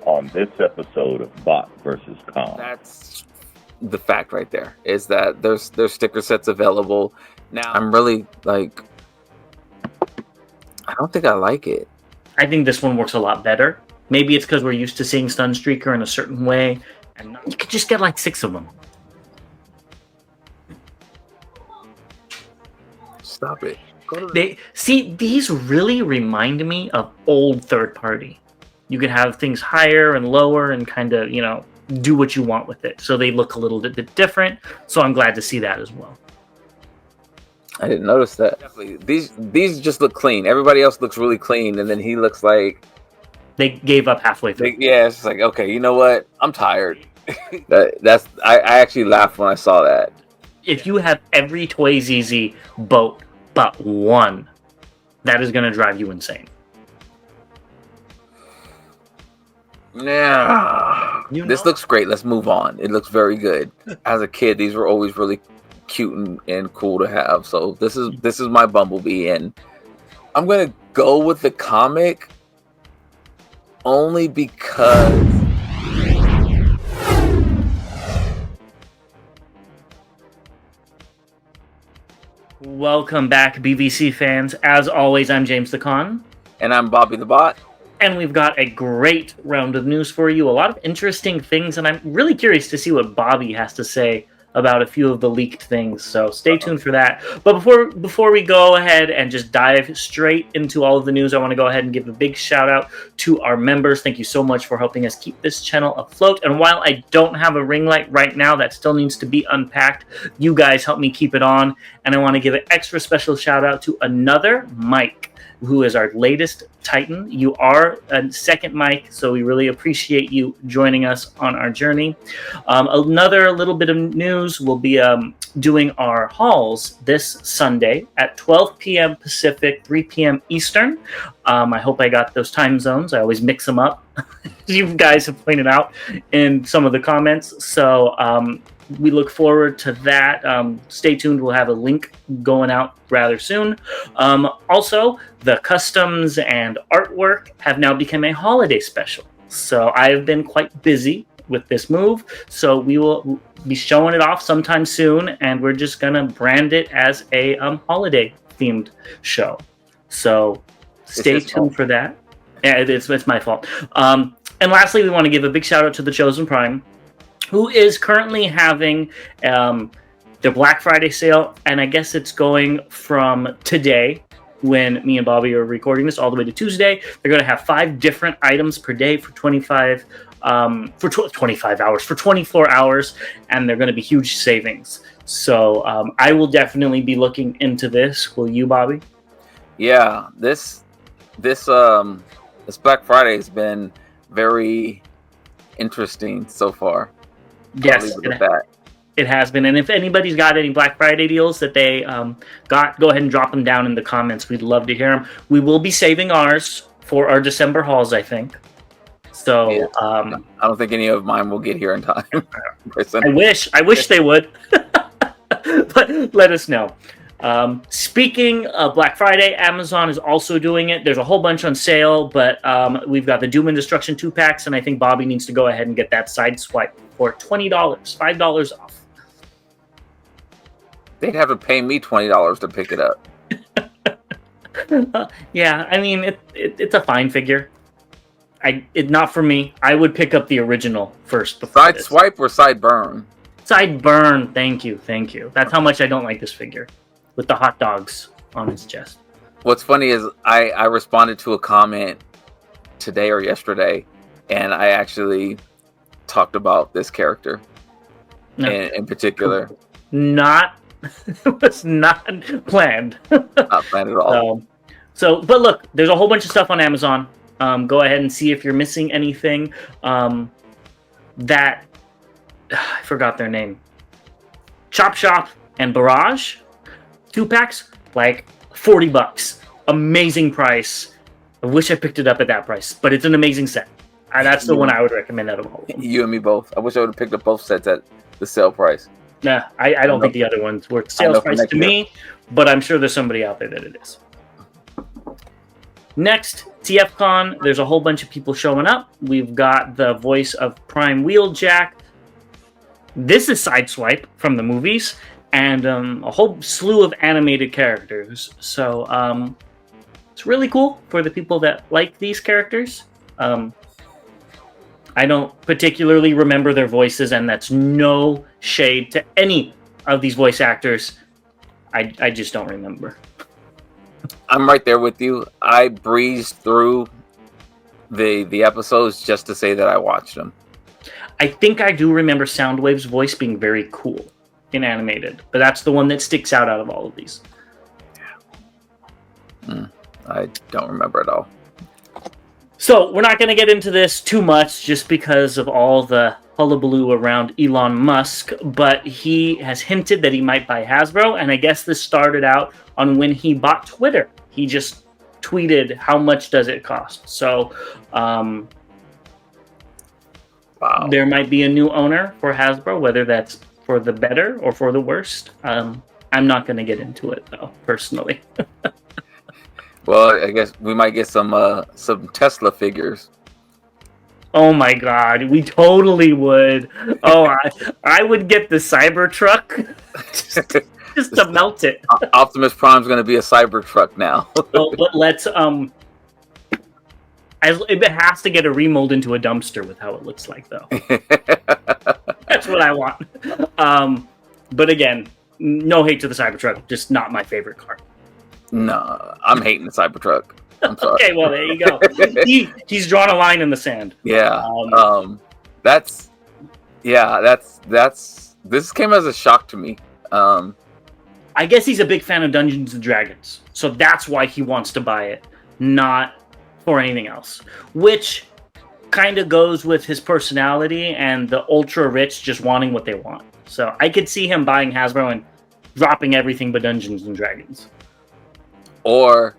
on this episode of Bot versus Con. That's the fact right there, is that there's sticker sets available. Now, I'm really, like, I don't think I like it. I think this one works a lot better. Maybe it's because we're used to seeing Sunstreaker in a certain way, and you could just get like 6 of them. Stop it. These really remind me of old third party. You could have things higher and lower and kind of, do what you want with it. So they look a little bit different. So I'm glad to see that as well. I didn't notice that. Definitely. These just look clean. Everybody else looks really clean, and then he looks like they gave up halfway through. It's just like, okay, you know what? I'm tired. I actually laughed when I saw that. If you have every Toy ZZ boat but one, that is going to drive you insane. Yeah. This looks great. Let's move on. It looks very good. As a kid, these were always really cute and cool to have. So this is my Bumblebee, and I'm gonna go with the comic only because welcome back, BVC fans. As always, I'm James the Con. And I'm Bobby the Bot. And we've got a great round of news for you. A lot of interesting things, and I'm really curious to see what Bobby has to say about a few of the leaked things. So stay tuned for that. But before we go ahead and just dive straight into all of the news, I want to go ahead and give a big shout out to our members. Thank you so much for helping us keep this channel afloat. And while I don't have a ring light right now, that still needs to be unpacked. You guys help me keep it on. And I want to give an extra special shout out to another Mike, who is our latest Titan. You are a second Mike, so we really appreciate you joining us on our journey. Another little bit of news, we'll be doing our hauls this Sunday at 12 p.m. Pacific, 3 p.m. Eastern. I hope I got those time zones. I always mix them up. You guys have pointed out in some of the comments. So we look forward to that. Stay tuned. We'll have a link going out rather soon. Also, the customs and artwork have now become a holiday special. So I've been quite busy with this move. So we will be showing it off sometime soon. And we're just going to brand it as a holiday themed show. So stay tuned for that. Yeah, it's my fault. And lastly, we want to give a big shout out to the Chosen Prime, who is currently having their Black Friday sale, and I guess it's going from today, when me and Bobby are recording this, all the way to Tuesday. They're going to have 5 different items per day for 25 hours, for 24 hours, and they're going to be huge savings. So I will definitely be looking into this. Will you, Bobby? Yeah, this Black Friday has been very interesting so far. Yes, it has been. And if anybody's got any Black Friday deals that they got, go ahead and drop them down in the comments. We'd love to hear them. We will be saving ours for our December hauls, I think. So yeah. I don't think any of mine will get here in time. I wish they would. But let us know. Speaking of Black Friday, Amazon is also doing it. There's a whole bunch on sale, but we've got the Doom and Destruction 2-packs, and I think Bobby needs to go ahead and get that side swipe for $20, $5 off. They'd have to pay me $20 to pick it up. Yeah, I mean, it's a fine figure. Not for me. I would pick up the original first. Side swipe or side burn? Side burn. Thank you. That's how much I don't like this figure, with the hot dogs on his chest. What's funny is I responded to a comment today or yesterday, and I actually talked about this character in particular. It was not planned. Not planned at all. But look, there's a whole bunch of stuff on Amazon. Go ahead and see if you're missing anything. I forgot their name. Chop Shop and Barrage 2-packs, like $40. Amazing price. I wish I picked it up at that price, but it's an amazing set. That's the one I would recommend out of all of them. You and me both. I wish I would have picked up both sets at the sale price. Nah, I don't think the other one's worth sales price to me, but I'm sure there's somebody out there that it is. Next CFCon, there's a whole bunch of people showing up. We've got the voice of Prime Wheeljack. This is Sideswipe from the movies, and a whole slew of animated characters. So it's really cool for the people that like these characters. I don't particularly remember their voices, and that's no shade to any of these voice actors. I just don't remember. I'm right there with you. I breezed through the episodes just to say that I watched them. I think I do remember Soundwave's voice being very cool in animated, but that's the one that sticks out of all of these. I don't remember at all. So we're not going to get into this too much just because of all the hullabaloo around Elon Musk, but he has hinted that he might buy Hasbro, and I guess this started out on when he bought Twitter. He just tweeted, how much does it cost? So Wow. There might be a new owner for Hasbro, whether that's for the better or for the worst. I'm not going to get into it, though, personally. Well, I guess we might get some Tesla figures. Oh my god, we totally would. Oh, I would get the Cybertruck just to melt it. Optimus Prime's going to be a Cybertruck now. Oh, but let's it has to get a remold into a dumpster with how it looks like, though. That's what I want. But again, no hate to the Cybertruck, just not my favorite car. No, I'm hating the Cybertruck. I'm sorry. Okay, well, there you go. He's drawn a line in the sand. Yeah. This came as a shock to me. I guess he's a big fan of Dungeons and Dragons, so that's why he wants to buy it, not for anything else. Which kind of goes with his personality and the ultra rich just wanting what they want. So I could see him buying Hasbro and dropping everything but Dungeons and Dragons. Or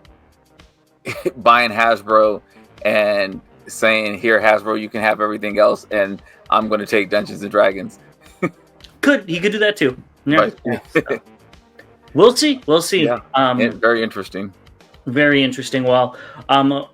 buying Hasbro and saying, here, Hasbro, you can have everything else, and I'm going to take Dungeons and Dragons. He could do that too. Yeah. Right. Yeah, so. We'll see. Yeah. Very interesting. Very interesting. Well,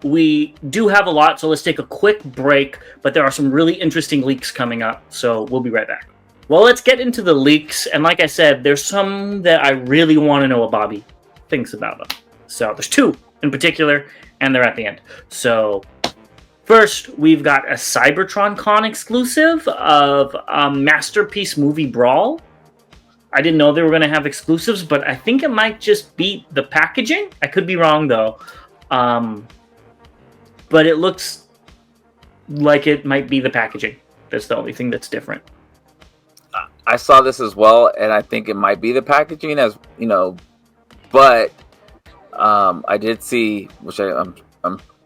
we do have a lot, so let's take a quick break, but there are some really interesting leaks coming up, so we'll be right back. Well, let's get into the leaks, and like I said, there's some that I really want to know what Bobby thinks about them. So there's two in particular, and they're at the end. So first, we've got a CybertronCon exclusive of Masterpiece Movie Brawl. I didn't know they were going to have exclusives, but I think it might just be the packaging. I could be wrong, though. But it looks like it might be the packaging. That's the only thing that's different. I saw this as well, and I think it might be the packaging, as you know, but I did see, which I'm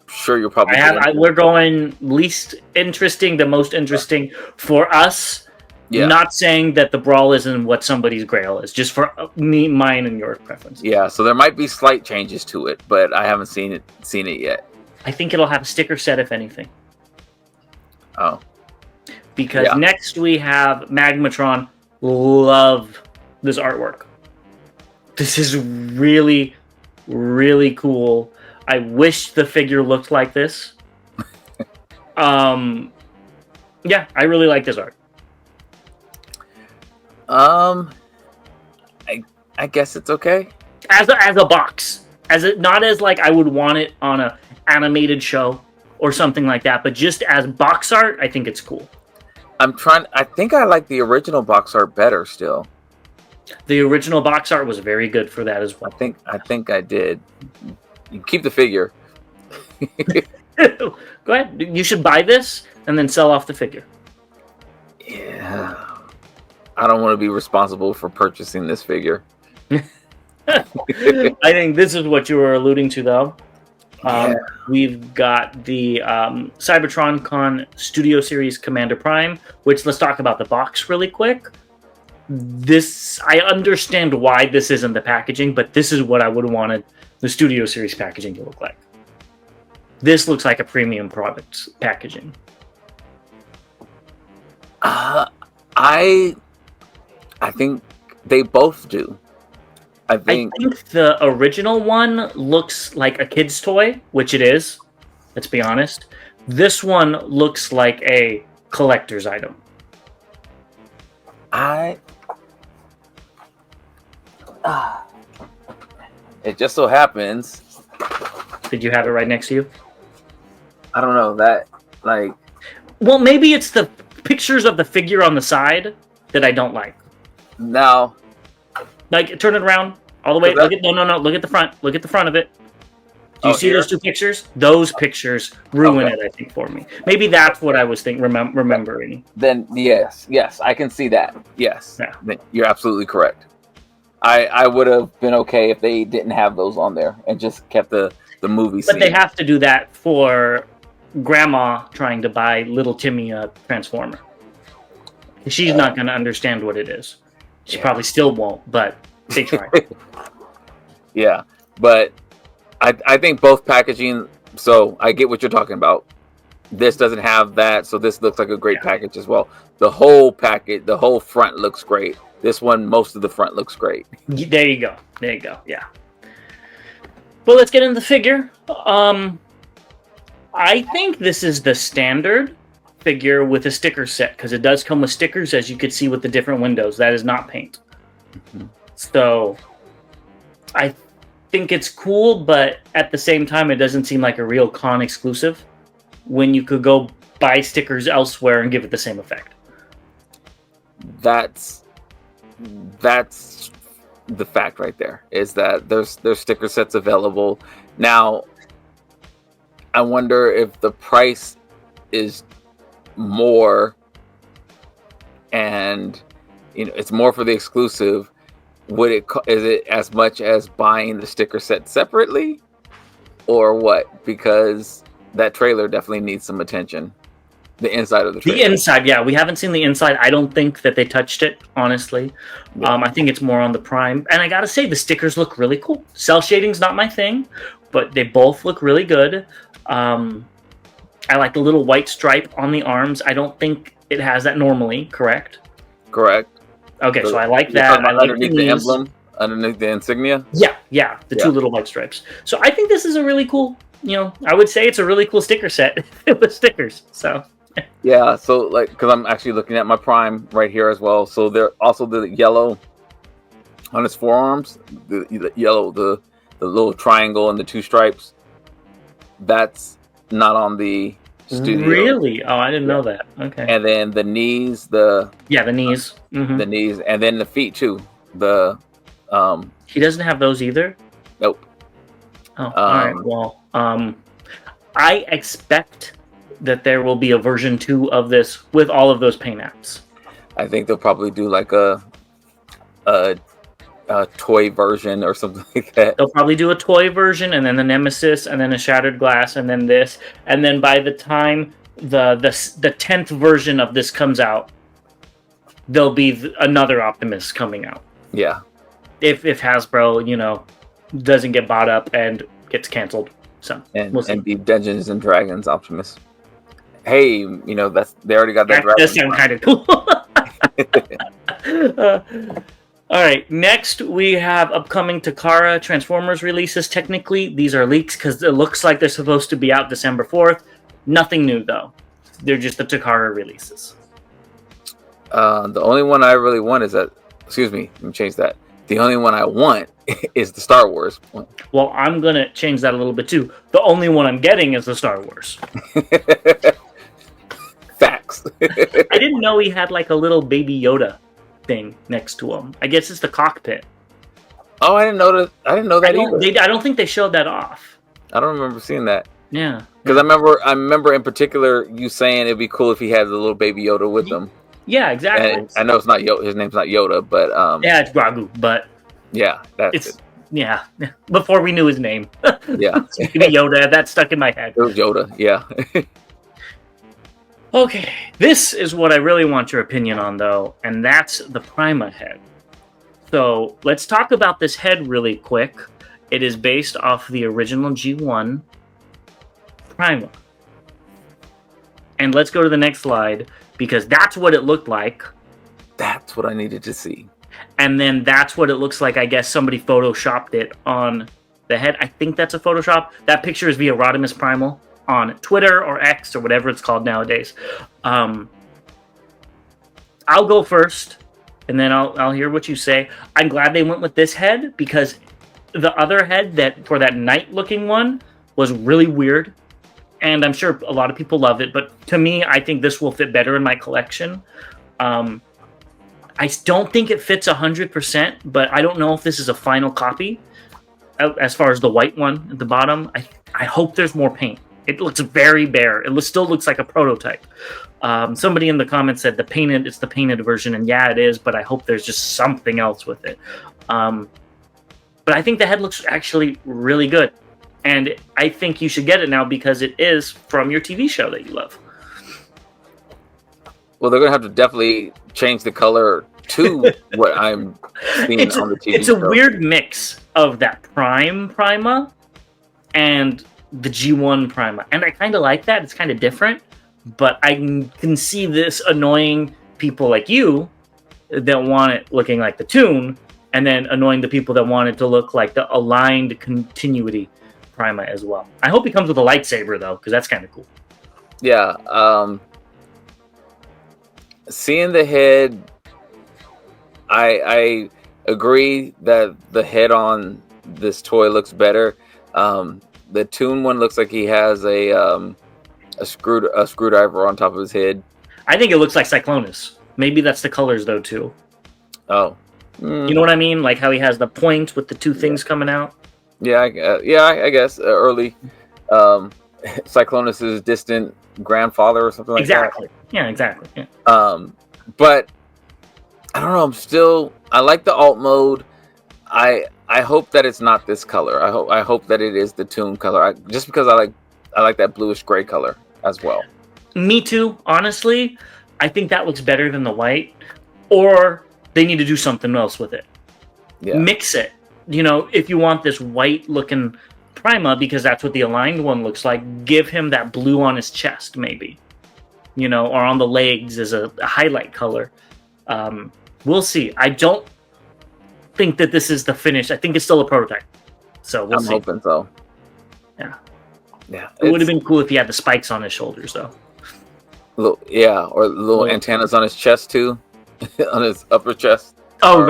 sure you'll probably. We're going least interesting to most interesting for us. Yeah. Not saying that the Brawl isn't what somebody's Grail is, just for me, mine, and your preference. Yeah, so there might be slight changes to it, but I haven't seen it yet. I think it'll have a sticker set, if anything. Oh. Because next we have Magmatron. Love this artwork. This is really, really cool. I wish the figure looked like this. Yeah, I really like this art. I guess it's okay. As a box, not as like I would want it on a animated show or something like that, but just as box art, I think it's cool. I think I like the original box art better still. The original box art was very good for that as well. I think I did. You keep the figure. Go ahead. You should buy this and then sell off the figure. Yeah. I don't want to be responsible for purchasing this figure. I think this is what you were alluding to, though. We've got the CybertronCon Studio Series Commander Prime, which, let's talk about the box really quick. I understand why this isn't the packaging, but this is what I would have wanted the Studio Series packaging to look like. This looks like a premium product packaging. I think they both do. I think the original one looks like a kid's toy, which it is. Let's be honest. This one looks like a collector's item. It just so happens. Did you have it right next to you? I don't know that, like. Well, maybe it's the pictures of the figure on the side that I don't like. Now, like, turn it around all the way. Look at no. Look at the front. Look at the front of it. Do you see those two pictures? Those pictures ruin it, I think, for me. Maybe that's what I was remembering. Then yes, I can see that. Yes, yeah. You're absolutely correct. I would have been okay if they didn't have those on there and just kept the movie scene. But they have to do that for Grandma trying to buy little Timmy a Transformer. She's not going to understand what it is. She probably still won't, but they try. Yeah, but I think both packaging, so I get what you're talking about. This doesn't have that, so this looks like a great package as well. The whole package, the whole front looks great. This one, most of the front looks great. There you go. Yeah. Well, let's get into the figure. I think this is the standard figure with a sticker set, because it does come with stickers, as you could see with the different windows. That is not paint. Mm-hmm. So I think it's cool, but at the same time, it doesn't seem like a real con exclusive when you could go buy stickers elsewhere and give it the same effect. That's the fact right there, is that there's sticker sets available. Now, I wonder if the price is more, and it's more for the exclusive. Is it as much as buying the sticker set separately, or what? Because that trailer definitely needs some attention. The inside of the trailer. The inside, yeah. We haven't seen the inside. I don't think that they touched it, honestly. Yeah. I think it's more on the Prime. And I gotta say, the stickers look really cool. Cell shading's not my thing, but they both look really good. I like the little white stripe on the arms. I don't think it has that normally, correct? Correct. Okay, so I like that. I like underneath the emblem, underneath the insignia? Yeah. The two little white stripes. So I think this is a really cool, I would say it's a really cool sticker set with stickers. So yeah, so because I'm actually looking at my Prime right here as well. So there also the yellow on his forearms, the yellow, the little triangle and the two stripes. That's not on the studio. Really? Oh, I didn't know that. Okay. And then the knees, the knees. Mm-hmm. The knees, and then the feet too. He doesn't have those either? Nope. Oh, all right. Well, I expect that there will be a version 2 of this with all of those paint apps. I think they'll probably do like a toy version or something like that. They'll probably do a toy version, and then the Nemesis, and then a Shattered Glass, and then this, and then by the time the 10th version of this comes out, there'll be another Optimus coming out. Yeah. If Hasbro, doesn't get bought up and gets canceled. So and be Dungeons and Dragons Optimus. Hey, they already got that. That does sound kind of cool. All right, next we have upcoming Takara Transformers releases. Technically, these are leaks because it looks like they're supposed to be out December 4th. Nothing new, though. They're just the Takara releases. The only one I really want is that... Excuse me, let me change that. The only one I want is the Star Wars one. Well, I'm going to change that a little bit, too. The only one I'm getting is the Star Wars. Facts. I didn't know he had like a little baby Yoda thing next to him. I guess it's the cockpit. Oh, I didn't know that either. I don't think they showed that off. I don't remember seeing that. Yeah. Because I remember in particular you saying it'd be cool if he had the little baby Yoda with him. Yeah, exactly. And I know it's not Yoda. His name's not Yoda, but yeah, it's Grogu, but yeah, that's it. Yeah. Before we knew his name. Yeah. Baby Yoda, that stuck in my head. It was Yoda, yeah. Okay, this is what I really want your opinion on, though, and that's the Prima head. So let's talk about this head really quick. It is based off the original G1 Prima. And let's go to the next slide, because that's what it looked like. That's what I needed to see. And then that's what it looks like. I guess somebody photoshopped it on the head. I think that's a Photoshop. That picture is via Rodimus Primal. on Twitter or X or whatever it's called nowadays. I'll go first, and then I'll hear what you say. I'm glad they went with this head, because the other head that for that night-looking one was really weird, and I'm sure a lot of people love it. But to me, I think this will fit better in my collection. I don't think it fits 100%, but I don't know if this is a final copy. As far as the white one at the bottom, I hope there's more paint. It looks very bare. It still looks like a prototype. Somebody in the comments said it's the painted version, and yeah, it is. But I hope there's just something else with it. But I think the head looks actually really good, and I think you should get it now because it is from your TV show that you love. Well, they're gonna have to definitely change the color to what I'm seeing on the TV. It's a weird mix of that Prima and the G1 Prima, and I kind of like that. It's kind of different, but I can see this annoying people like you that want it looking like the Toon, and then annoying the people that want it to look like the aligned continuity Prima as well. I hope he comes with a lightsaber though, because that's kind of cool. Yeah. Seeing the head, I agree that the head on this toy looks better. The Toon one looks like he has a screwdriver on top of his head. I think it looks like Cyclonus. Maybe that's the colors though too. Oh, you know what I mean? Like how he has the point with the two things coming out. Yeah, I guess early Cyclonus's distant grandfather or something like that. Exactly. Yeah, exactly. Yeah. But I don't know. I like the alt mode. I hope that it's not this color. I hope that it is the Toon color. Just because I like that bluish gray color as well. Me too. Honestly, I think that looks better than the white. Or they need to do something else with it. Yeah. Mix it. If you want this white looking Prima, because that's what the aligned one looks like, give him that blue on his chest, maybe. Or on the legs as a highlight color. We'll see. I don't think that this is the finish. I think it's still a prototype. So we'll see. I'm hoping so. Yeah. It would have been cool if he had the spikes on his shoulders, though. Or little antennas on his chest, too. On his upper chest. Oh,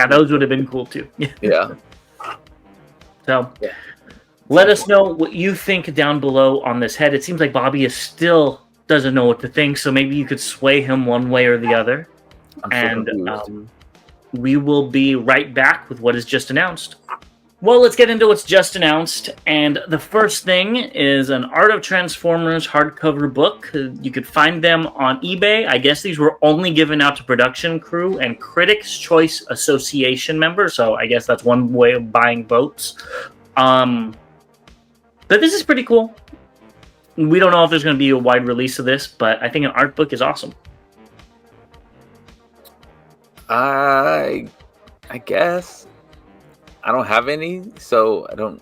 those would have been cool, too. Yeah. So, let us know what you think down below on this head. It seems like Bobby still doesn't know what to think, so maybe you could sway him one way or the other. And we will be right back with what is just announced. Well, let's get into what's just announced. And the first thing is an Art of Transformers hardcover book. You could find them on eBay. I guess these were only given out to production crew and Critics' Choice Association members. So I guess that's one way of buying votes. But this is pretty cool. We don't know if there's going to be a wide release of this, but I think an art book is awesome. I guess I don't have any, so I don't.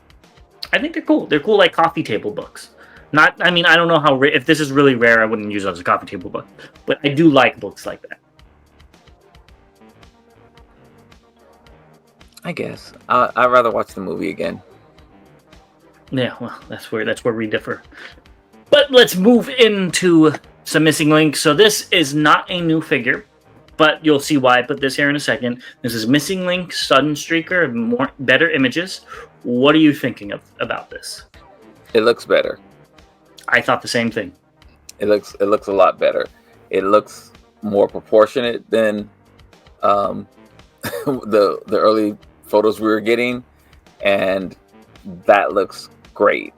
I think they're cool. They're cool, like coffee table books. I don't know how if this is really rare, I wouldn't use it as a coffee table book, but I do like books like that. I guess I'd rather watch the movie again. Yeah, well, that's where we differ. But let's move into some missing links. So this is not a new figure, but you'll see why I put this here in a second. This is Missing Link, Sunstreaker, better images. What are you thinking about this? It looks better. I thought the same thing. It looks a lot better. It looks more proportionate than the early photos we were getting, and that looks great.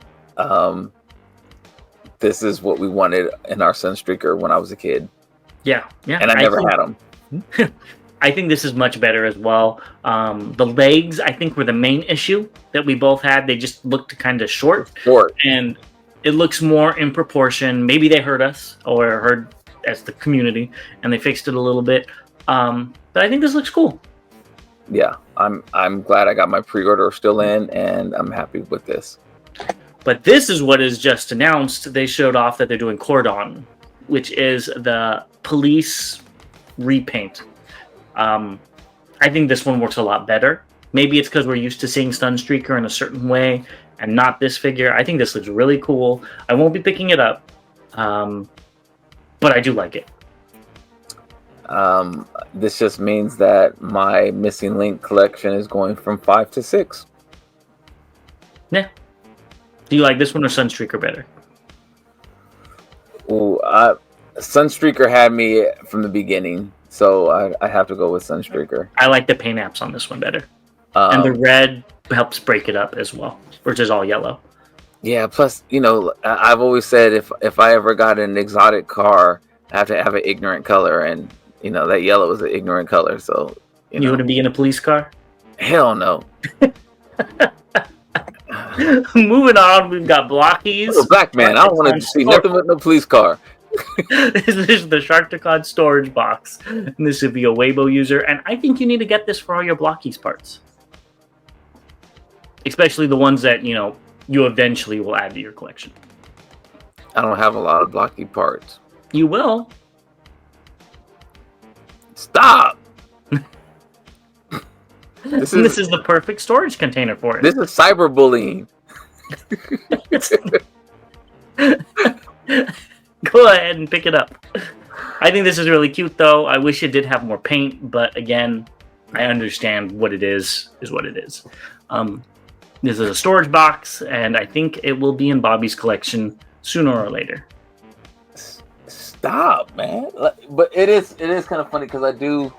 This is what we wanted in our Sunstreaker when I was a kid. Yeah. And I never had them. I think this is much better as well. The legs, I think, were the main issue that we both had. They just looked kind of short. And it looks more in proportion. Maybe they heard us or heard as the community, and they fixed it a little bit. But I think this looks cool. Yeah, I'm glad I got my pre-order still in, and I'm happy with this. But this is what is just announced. They showed off that they're doing Cordon, which is the police repaint. I think this one works a lot better. Maybe it's because we're used to seeing Sunstreaker in a certain way, and not this figure. I think this looks really cool. I won't be picking it up, but I do like it. This just means that my Missing Link collection is going from 5 to 6. Yeah. Do you like this one or Sunstreaker better? Ooh, Sunstreaker had me from the beginning, so I have to go with Sunstreaker. I like the paint apps on this one better. And the red helps break it up as well, which is all yellow. Yeah, plus, I've always said if I ever got an exotic car, I have to have an ignorant color, and, that yellow is an ignorant color, so... You wouldn't be in a police car? Hell no. Moving on, we've got Blockies. I'm a black man. I don't want to see nothing but no police car. This is the SharkTicon storage box. And this would be a Weibo user. And I think you need to get this for all your Blockies parts. Especially the ones that, you eventually will add to your collection. I don't have a lot of Blocky parts. You will. Stop! This is the perfect storage container for it. This is cyberbullying. Go ahead and pick it up. I think this is really cute, though. I wish it did have more paint, but again, I understand what it is what it is. This is a storage box, and I think it will be in Bobby's collection sooner or later. Stop, man! But it is kind of funny because I do.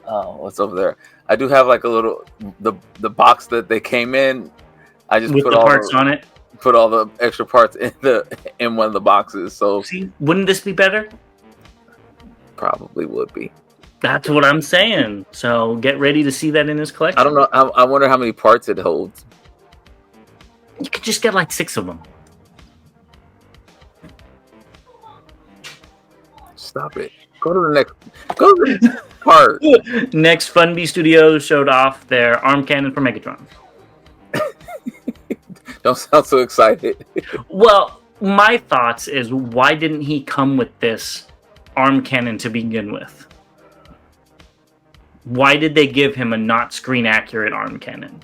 Oh, what's over there? I do have like a little the box that they came in. I just with put the all parts on it. Put all the extra parts in one of the boxes. So see, wouldn't this be better? Probably would be. That's what I'm saying. So get ready to see that in his collection. I don't know. I wonder how many parts it holds. You could just get like 6 of them. Stop it. Go to the next. Go to the next part. Next, Funbee Studios showed off their arm cannon for Megatron. Don't sound so excited. Well, my thoughts is why didn't he come with this arm cannon to begin with? Why did they give him a not screen accurate arm cannon?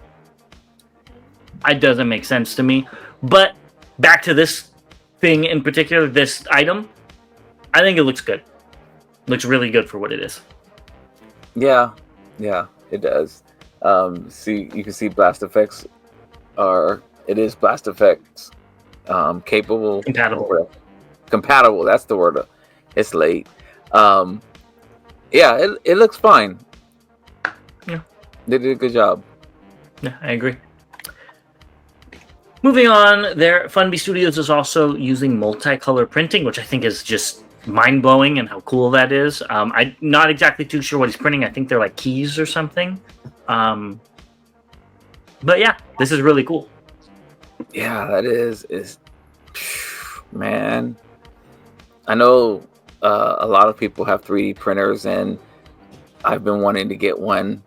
It doesn't make sense to me. But back to this thing in particular, this item, I think it looks good. Looks really good for what it is. Yeah, it does. You can see blast effects it is blast effects capable. Compatible, that's the word. It's late. Yeah, it looks fine. Yeah. They did a good job. Yeah, I agree. Moving on, Funbee Studios is also using multicolor printing, which I think is just mind-blowing and how cool that is. I'm not exactly too sure what he's printing. I think they're like keys or something. But yeah, this is really cool. Yeah, that is man. I know a lot of people have 3D printers, and I've been wanting to get one.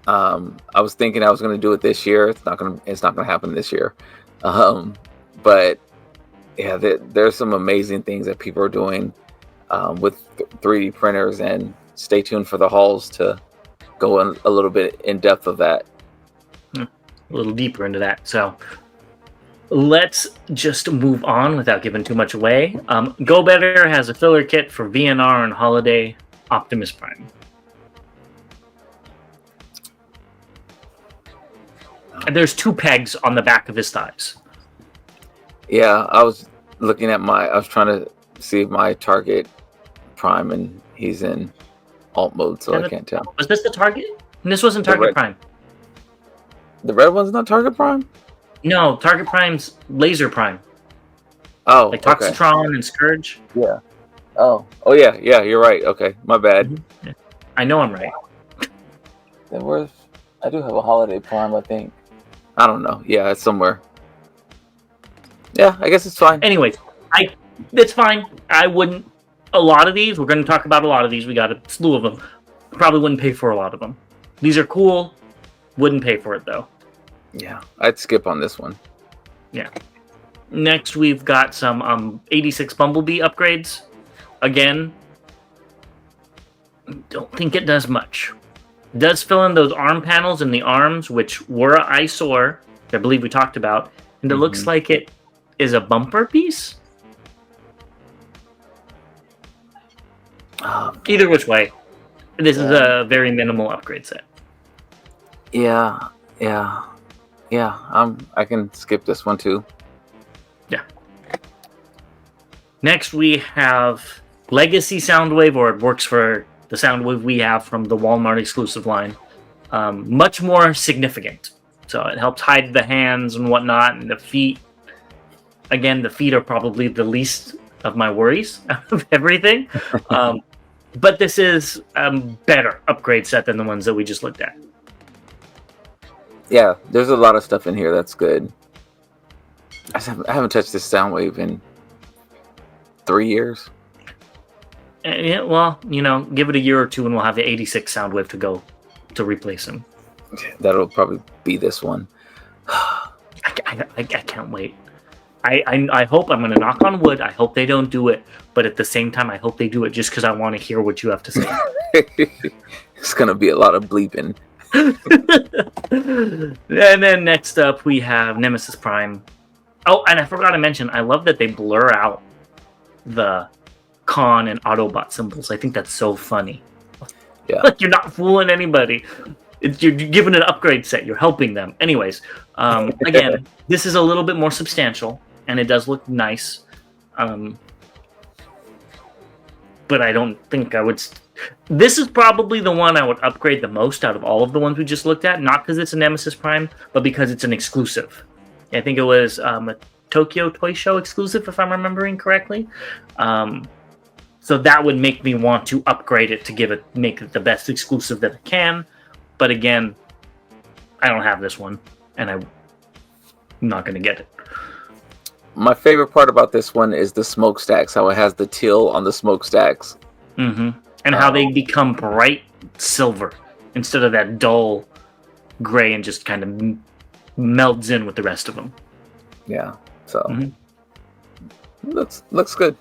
I was thinking I was going to do it this year. It's not going to happen this year. But yeah, there's some amazing things that people are doing with 3D printers, and stay tuned for the hauls to go in a little bit in depth of that. A little deeper into that. So let's just move on without giving too much away. Go Better has a filler kit for VNR and Holiday Optimus Prime. There's 2 pegs on the back of his thighs. Yeah, I was trying to see my target Prime, and he's in alt mode, so I can't tell. Was this the target? This wasn't Target Prime. The red one's not Target Prime? No, Target Prime's Laser Prime. Oh, like Toxitron and Scourge. Yeah. Oh yeah, you're right. Okay, my bad. Mm-hmm. Yeah. I know I'm right. Then I do have a Holiday Prime, I think. I don't know. Yeah, it's somewhere. Yeah, I guess it's fine. Anyways, it's fine. I wouldn't. A lot of these, we're going to talk about a lot of these. We got a slew of them. Probably wouldn't pay for a lot of them. These are cool. Wouldn't pay for it, though. Yeah, I'd skip on this one. Yeah. Next, we've got some 86 Bumblebee upgrades. Again, don't think it does much. It does fill in those arm panels in the arms, which were an eyesore which I believe we talked about, and it looks like it is a bumper piece. Either which way, this is a very minimal upgrade set. Yeah. I can skip this one too. Yeah. Next, we have Legacy Soundwave, or it works for the Soundwave we have from the Walmart exclusive line. Much more significant. So it helps hide the hands and whatnot, and the feet. Again, the feet are probably the least of my worries out of everything. But this is a better upgrade set than the ones that we just looked at. Yeah, there's a lot of stuff in here that's good. I haven't touched this Soundwave in 3 years. Yeah, well, give it a year or two and we'll have the 86 Soundwave to go to replace him. That'll probably be this one. I can't wait. I hope, I'm going to knock on wood, I hope they don't do it, but at the same time, I hope they do it just because I want to hear what you have to say. It's going to be a lot of bleeping. And then next up, we have Nemesis Prime. Oh, and I forgot to mention, I love that they blur out the Con and Autobot symbols. I think that's so funny. Yeah. Like, you're not fooling anybody. You're giving an upgrade set. You're helping them. Anyways, again, this is a little bit more substantial, and it does look nice. But I don't think I would... This is probably the one I would upgrade the most out of all of the ones we just looked at. Not because it's a Nemesis Prime, but because it's an exclusive. I think it was a Tokyo Toy Show exclusive, if I'm remembering correctly. So that would make me want to upgrade it to make it the best exclusive that I can. But again, I don't have this one, and I'm not going to get it. My favorite part about this one is the smokestacks, how it has the teal on the smokestacks. Mm-hmm. And how they become bright silver instead of that dull gray and just kind of melds in with the rest of them. Yeah, so looks good.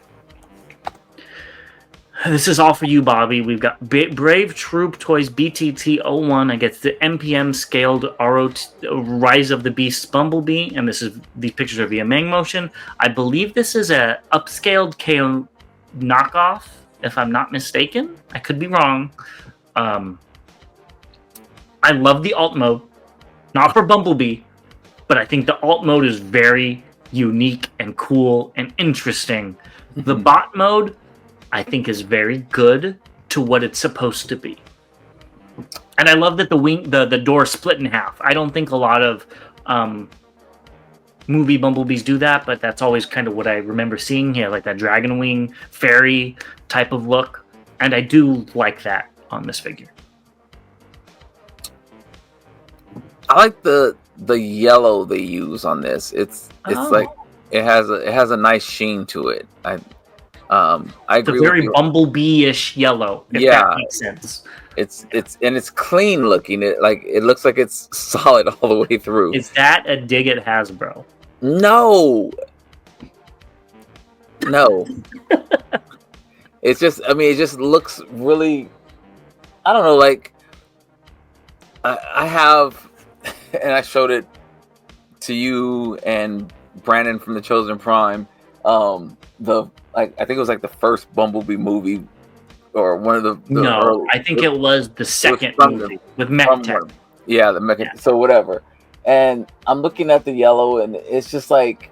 This is all for you, Bobby. We've got Brave Troop Toys BTT01 against the NPM scaled Rise of the Beasts Bumblebee, and these pictures are via Mang Motion. I believe this is a upscaled KO knockoff, if I'm not mistaken. I could be wrong. I love the alt mode, not for Bumblebee, but I think the alt mode is very unique and cool and interesting. The bot mode, I think, is very good to what it's supposed to be. And I love that the door split in half. I don't think a lot of movie Bumblebees do that, but that's always kind of what I remember seeing here, like that dragon wing fairy type of look. And I do like that on this figure. I like the yellow they use on this. It's like it has a nice sheen to it. I agree. It's a very Bumblebee-ish yellow, if that makes sense. It's clean looking. It looks like it's solid all the way through. Is that a dig at Hasbro? No. It's just, it just looks really, I don't know, like I have, and I showed it to you and Brandon from the Chosen Prime. I think it was like the first Bumblebee movie, or one of the early, I think it was the second movie with Mech Tech. Yeah, the Mech. Yeah. So whatever. And I'm looking at the yellow, and it's just like,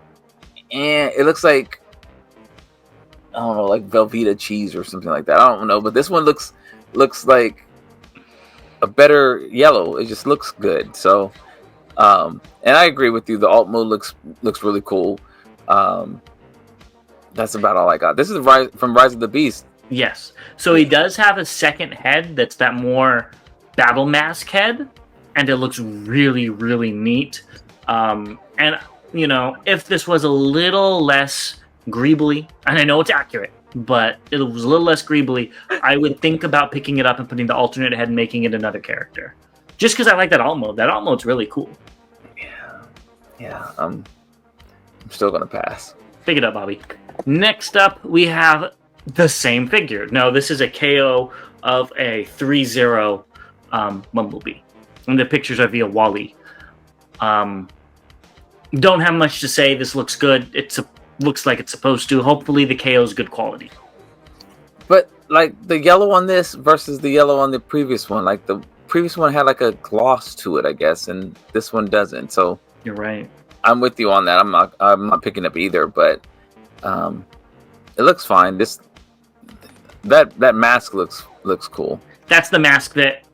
it looks like, I don't know, like Velveeta cheese or something like that. I don't know, but this one looks like a better yellow. It just looks good. So, and I agree with you. The alt mode looks really cool. That's about all I got. This is from Rise of the Beast. Yes. So he does have a second head that's that more battle mask head, and it looks really, really neat. And, if this was a little less greebly, and I know it's accurate, but it was a little less greebly, I would think about picking it up and putting the alternate head and making it another character. Just because I like that alt mode. That alt mode's really cool. Yeah. I'm still going to pass. Pick it up, Bobby. Next up, we have the same figure. No, this is a KO of a 3-0 Bumblebee. And the pictures are via Wally. Don't have much to say. This looks good. Looks like it's supposed to. Hopefully the KO is good quality. But like the yellow on this versus the yellow on the previous one, like the previous one had like a gloss to it, I guess, and this one doesn't. So You're right. I'm with you on that. I'm not picking up either, but it looks fine. That mask looks cool. That's the mask that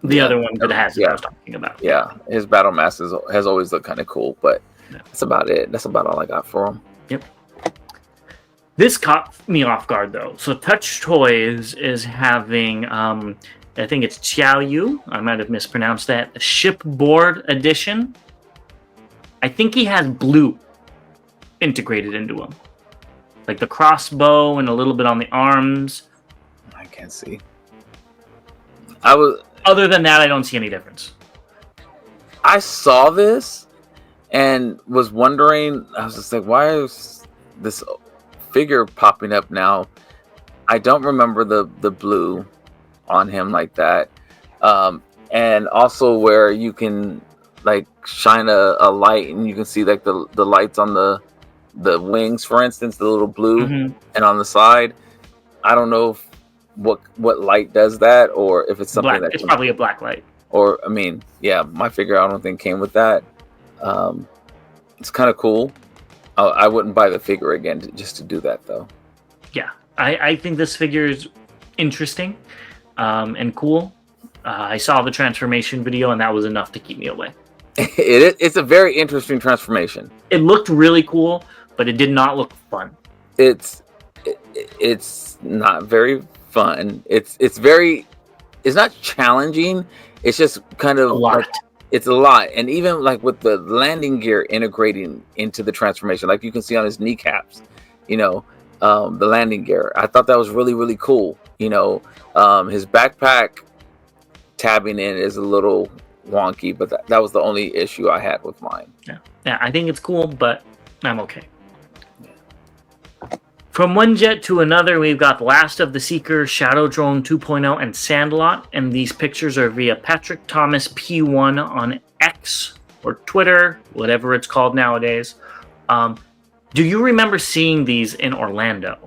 the other one that has that I was talking about. Yeah, his battle mask has always looked kind of cool, but that's about it. That's about all I got for him. Yep. This caught me off guard though. So Touch Toys is having I think it's Xiaoyu. I might have mispronounced that. Shipboard edition. I think he has blue integrated into him. Like the crossbow and a little bit on the arms. I can't see. Other than that, I don't see any difference. I saw this and was wondering, I was just like, why is this figure popping up now? I don't remember the blue on him like that. And also where you can like shine a light and you can see like the lights on the wings, for instance, the little blue, and on the side. I don't know what light does that, or if it's something black. It's probably a black light. Or I mean, yeah, my figure I don't think came with that. It's kind of cool. I wouldn't buy the figure again just to do that though. Yeah, I think this figure is interesting and cool. I saw the transformation video, and that was enough to keep me away. It's a very interesting transformation. It looked really cool, but it did not look fun. It's not very fun. It's not challenging. It's just kind of a lot. Like, it's a lot, and even like with the landing gear integrating into the transformation, like you can see on his kneecaps, the landing gear. I thought that was really, really cool. His backpack tabbing in is a little wonky, but that was the only issue I had with mine. Yeah, I think it's cool, but I'm okay. From one jet to another, we've got Last of the Seekers, Shadow Drone 2.0, and Sandlot. And these pictures are via Patrick Thomas P1 on X or Twitter, whatever it's called nowadays. Do you remember seeing these in Orlando?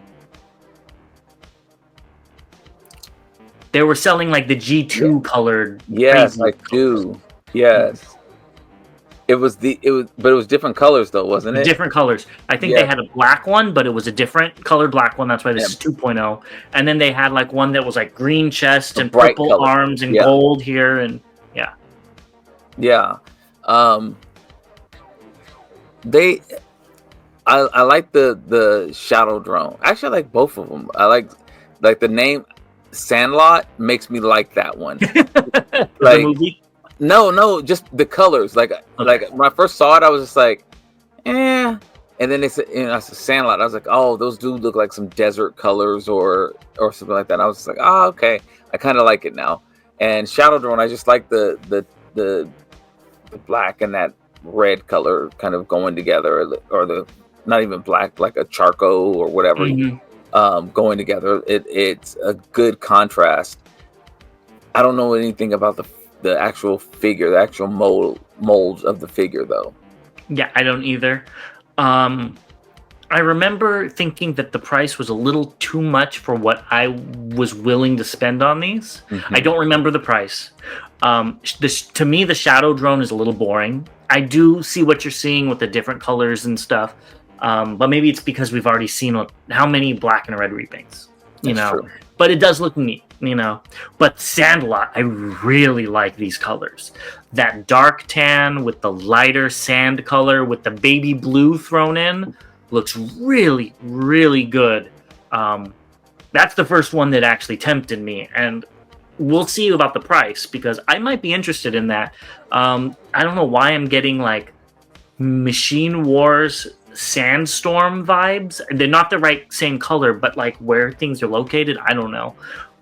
They were selling like the G2 colored. Yes, I do. Yes. It was different colors though, wasn't it? Different colors. I think they had a black one, but it was a different colored black one. That's why this is 2.0. And then they had like one that was like green chest and purple color. Arms and gold here, and I like the Shadow Drone. Actually, I like both of them. I like the name Sandlot makes me like that one. The movie. No, just the colors. Like when I first saw it, I was just like, eh. And then they said, I said Sandlot. I was like, oh, those do look like some desert colors or something like that. And I was just like, oh, okay. I kind of like it now. And Shadow Drone, I just like the black and that red color kind of going together, or the not even black, like a charcoal or whatever, going together. It's a good contrast. I don't know anything about the actual figure, the actual molds of the figure though. Yeah, I don't either. I remember thinking that the price was a little too much for what I was willing to spend on these. I don't remember the price. To me, the Shadow Drone is a little boring. I do see what you're seeing with the different colors and stuff, but maybe it's because we've already seen how many black and red repaints, True. But it does look neat, But Sandlot, I really like these colors. That dark tan with the lighter sand color with the baby blue thrown in looks really, really good. That's the first one that actually tempted me, and we'll see about the price because I might be interested in that. I don't know why I'm getting like Machine Wars Sandstorm vibes. They're not the right same color, but like where things are located, I don't know.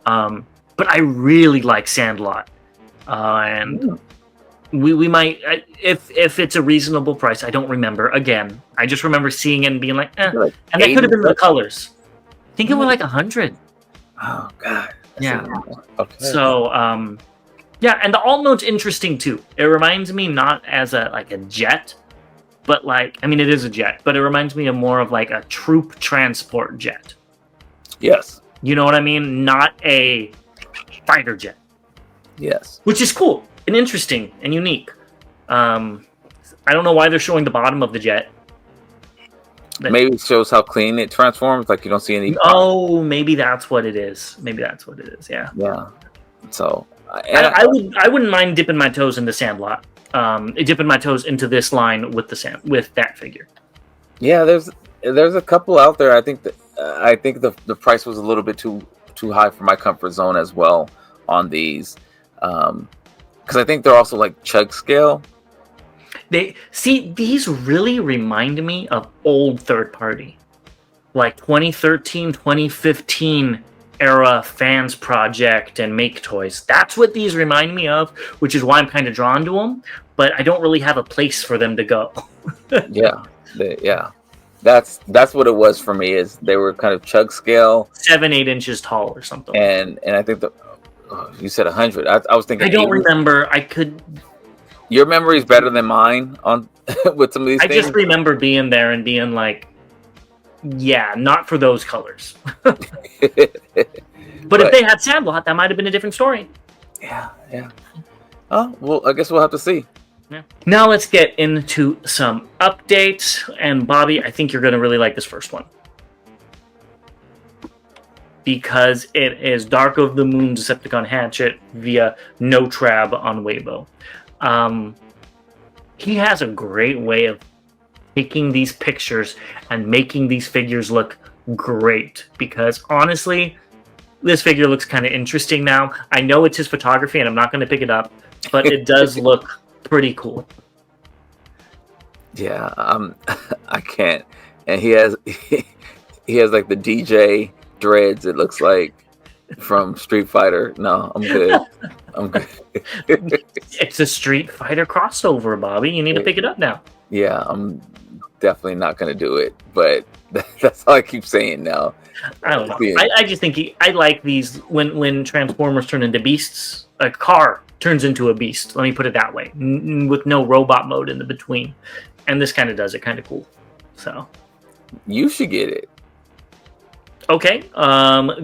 But I really like Sandlot, and we might if it's a reasonable price. I don't remember. Again, I just remember seeing it and being like, eh. Like and that could have been the colors. I think it was like 100. Oh God. Yeah. Okay. So and the alt mode's interesting too. It reminds me not as a jet, but like, I mean, it is a jet, but it reminds me of more of like a troop transport jet. Yes. You know what I mean? Not a fighter jet. Yes. Which is cool and interesting and unique. I don't know why they're showing the bottom of the jet. Maybe it shows how clean it transforms. Like you don't see any. Oh, maybe that's what it is. Yeah. Yeah. So I wouldn't mind dipping my toes into Sandlot. Dipping my toes into this line with that figure. Yeah, there's a couple out there. I think the price was a little bit too high for my comfort zone as well on these, because I think they're also like chug scale. These really remind me of old third party, like 2013, 2015 era fans project and make toys. That's what these remind me of, which is why I'm kind of drawn to them. But I don't really have a place for them to go. Yeah. That's what it was for me. Is they were kind of chug scale, 7-8 inches tall or something. And I think you said 100. I was thinking. I don't remember. Your memory is better than mine on with some of these things. I just remember being there and being like, yeah, not for those colors. But if they had Sandlot, that might have been a different story. Yeah. Oh, well, I guess we'll have to see. Yeah. Now let's get into some updates. And Bobby, I think you're going to really like this first one. Because it is Dark of the Moon Decepticon Hatchet via No Trab on Weibo. He has a great way of taking these pictures and making these figures look great. Because honestly, this figure looks kind of interesting now. I know it's his photography and I'm not going to pick it up, but it does look pretty cool. Yeah, I can't. And he has like the DJ dreads, it looks like, from Street Fighter. No, I'm good. It's a Street Fighter crossover, Bobby. You need to pick it up now. Yeah, I'm definitely not going to do it, but that's all I keep saying now. I don't know. I just think I like these when Transformers turn into beasts. A car turns into a beast. Let me put it that way, with no robot mode in the between. And this kind of does it, kind of cool. So you should get it. Okay,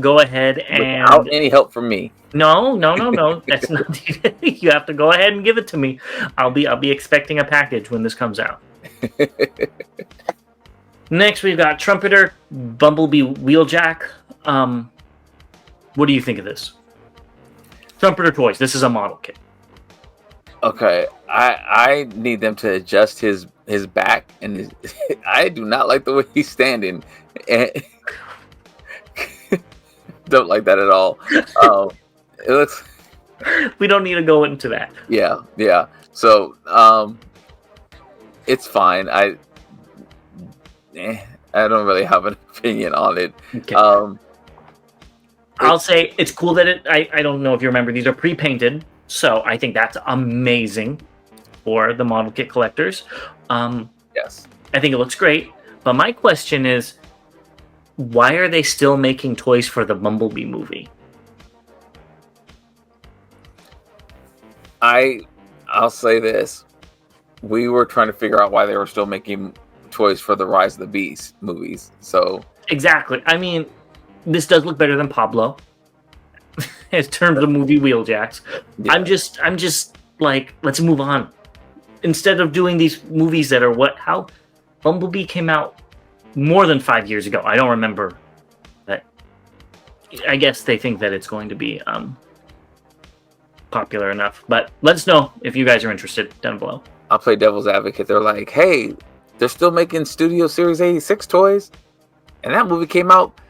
go ahead and without any help from me. No. That's not. You have to go ahead and give it to me. I'll be expecting a package when this comes out. Next, we've got Trumpeter Bumblebee Wheeljack. What do you think of this? Trumpeter Toys. This is a model kit. Okay, I need them to adjust his back, and I do not like the way he's standing. And don't like that at all. It looks. We don't need to go into that. Yeah. So, it's fine. I don't really have an opinion on it. Okay. I'll say it's cool that I don't know if you remember, these are pre-painted, so I think that's amazing for the model kit collectors. Yes. I think it looks great, but my question is, why are they still making toys for the Bumblebee movie? I'll say this. We were trying to figure out why they were still making toys for the Rise of the Beast movies. So exactly. I mean, this does look better than Pablo in terms of movie wheeljacks. Yeah. I'm just like, let's move on. Instead of doing these movies that are how Bumblebee came out more than 5 years ago. I don't remember that. I guess they think that it's going to be popular enough. But let us know if you guys are interested down below. I'll play devil's advocate. They're like, hey, they're still making Studio Series 86 toys, and that movie came out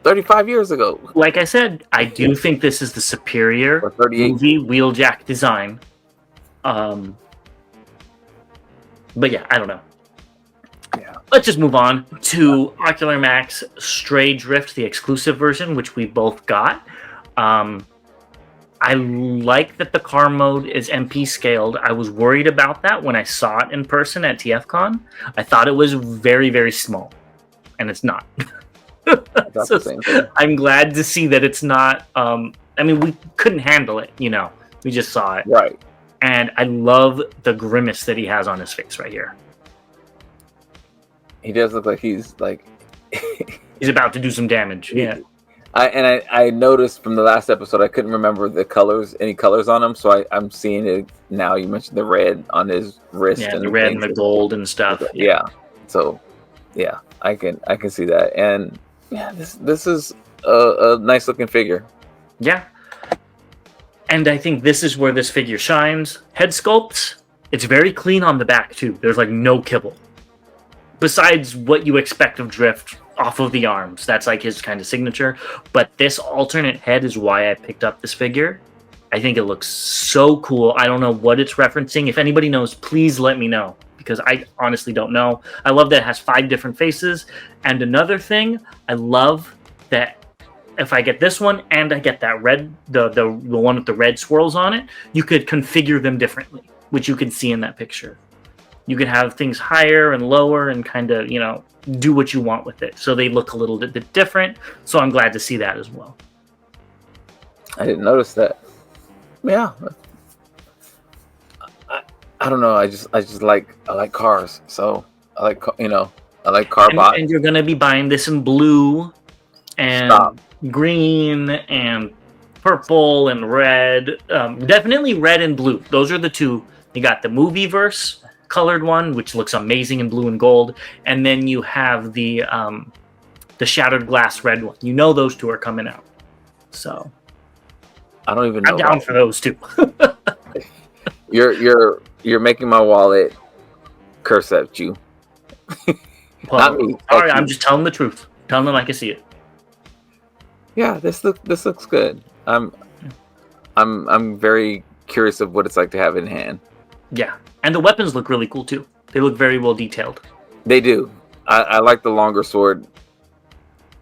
35 years ago. Like I said, I do think this is the superior movie wheeljack design. But yeah, I don't know. Yeah. Let's just move on to Ocular Max Stray Drift, the exclusive version, which we both got. I like that the car mode is MP scaled. I was worried about that when I saw it in person at TFCon. I thought it was very, very small, and it's not. So I'm glad to see that it's not. I mean, we couldn't handle it, we just saw it. Right. And I love the grimace that he has on his face right here. He does look like he's like he's about to do some damage. Yeah. I noticed from the last episode I couldn't remember any colors on him, so I'm seeing it now. You mentioned the red on his wrist, and the red and the gold and stuff. Yeah. So yeah, I can see that, and yeah, this is a nice looking figure. Yeah, and I think this is where this figure shines. Head sculpts, it's very clean on the back too. There's like no kibble, besides what you expect of Drift off of the arms. That's like his kind of signature. But this alternate head is why I picked up this figure. I think it looks so cool. I don't know what it's referencing. If anybody knows, please let me know, because I honestly don't know. I love that it has 5 different faces. And another thing, I love that if I get this one and I get that red, the one with the red swirls on it, you could configure them differently, which you can see in that picture. You can have things higher and lower and kind of, do what you want with it. So they look a little bit different. So I'm glad to see that as well. I didn't notice that. Yeah. I don't know. I like cars. So I like car bots. And you're going to be buying this in blue and green and purple and red. Definitely red and blue. Those are the two. You got the Movieverse colored one, which looks amazing in blue and gold, and then you have the Shattered Glass red one. You know those two are coming out. So I don't even know. I'm down for those two. You're making my wallet curse at you. Well, not me. Sorry, I'm just telling the truth. Telling them I can see it. Yeah, this looks good. I'm very curious of what it's like to have it in hand. Yeah, and the weapons look really cool too. They look very well detailed. They do. I like the longer sword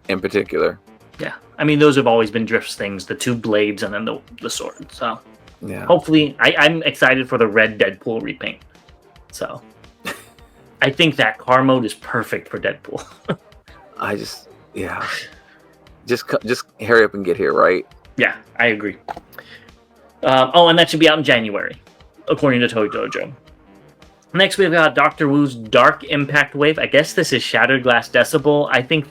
in particular. Yeah, I mean those have always been Drift's things: the 2 blades and then the sword. So yeah, hopefully, I'm excited for the red Deadpool repaint. So I think that car mode is perfect for Deadpool. just hurry up and get here, right? Yeah, I agree. And that should be out in January, according to Toy Dojo. Next, we've got Dr. Wu's Dark Impact Wave. I guess this is Shattered Glass Decibel. I think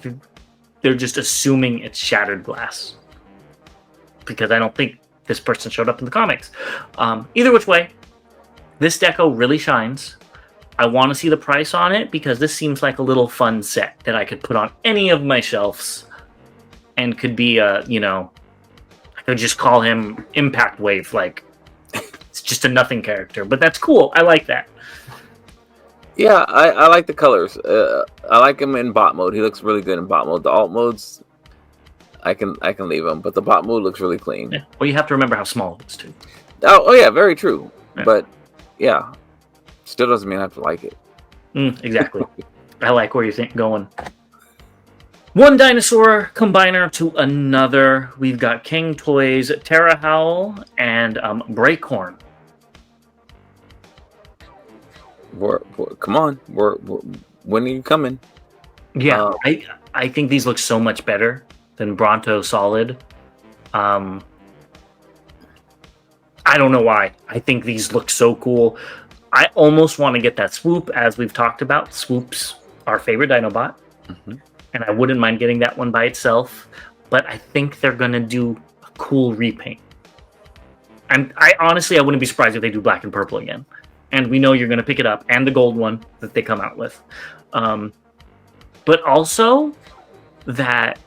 they're just assuming it's Shattered Glass, because I don't think this person showed up in the comics. Either which way, this deco really shines. I want to see the price on it, because this seems like a little fun set that I could put on any of my shelves and could be I could just call him Impact Wave, like it's just a nothing character, but that's cool. I like that. Yeah, I like the colors. I like him in bot mode. He looks really good in bot mode. The alt modes, I can leave him, but the bot mode looks really clean. Yeah. Well, you have to remember how small it is too. Oh yeah, very true. Yeah. But yeah, still doesn't mean I have to like it. Exactly. I like where you're going. One dinosaur combiner to another. We've got King Toys, Terra Howl, and Breakhorn. Come on, when are you coming? Yeah, I think these look so much better than Bronto Solid. I don't know why. I think these look so cool. I almost want to get that Swoop, as we've talked about. Swoop's our favorite Dinobot. Mm-hmm. And I wouldn't mind getting that one by itself. But I think they're going to do a cool repaint. I honestly wouldn't be surprised if they do black and purple again. And we know you're going to pick it up. And the gold one that they come out with. But also that...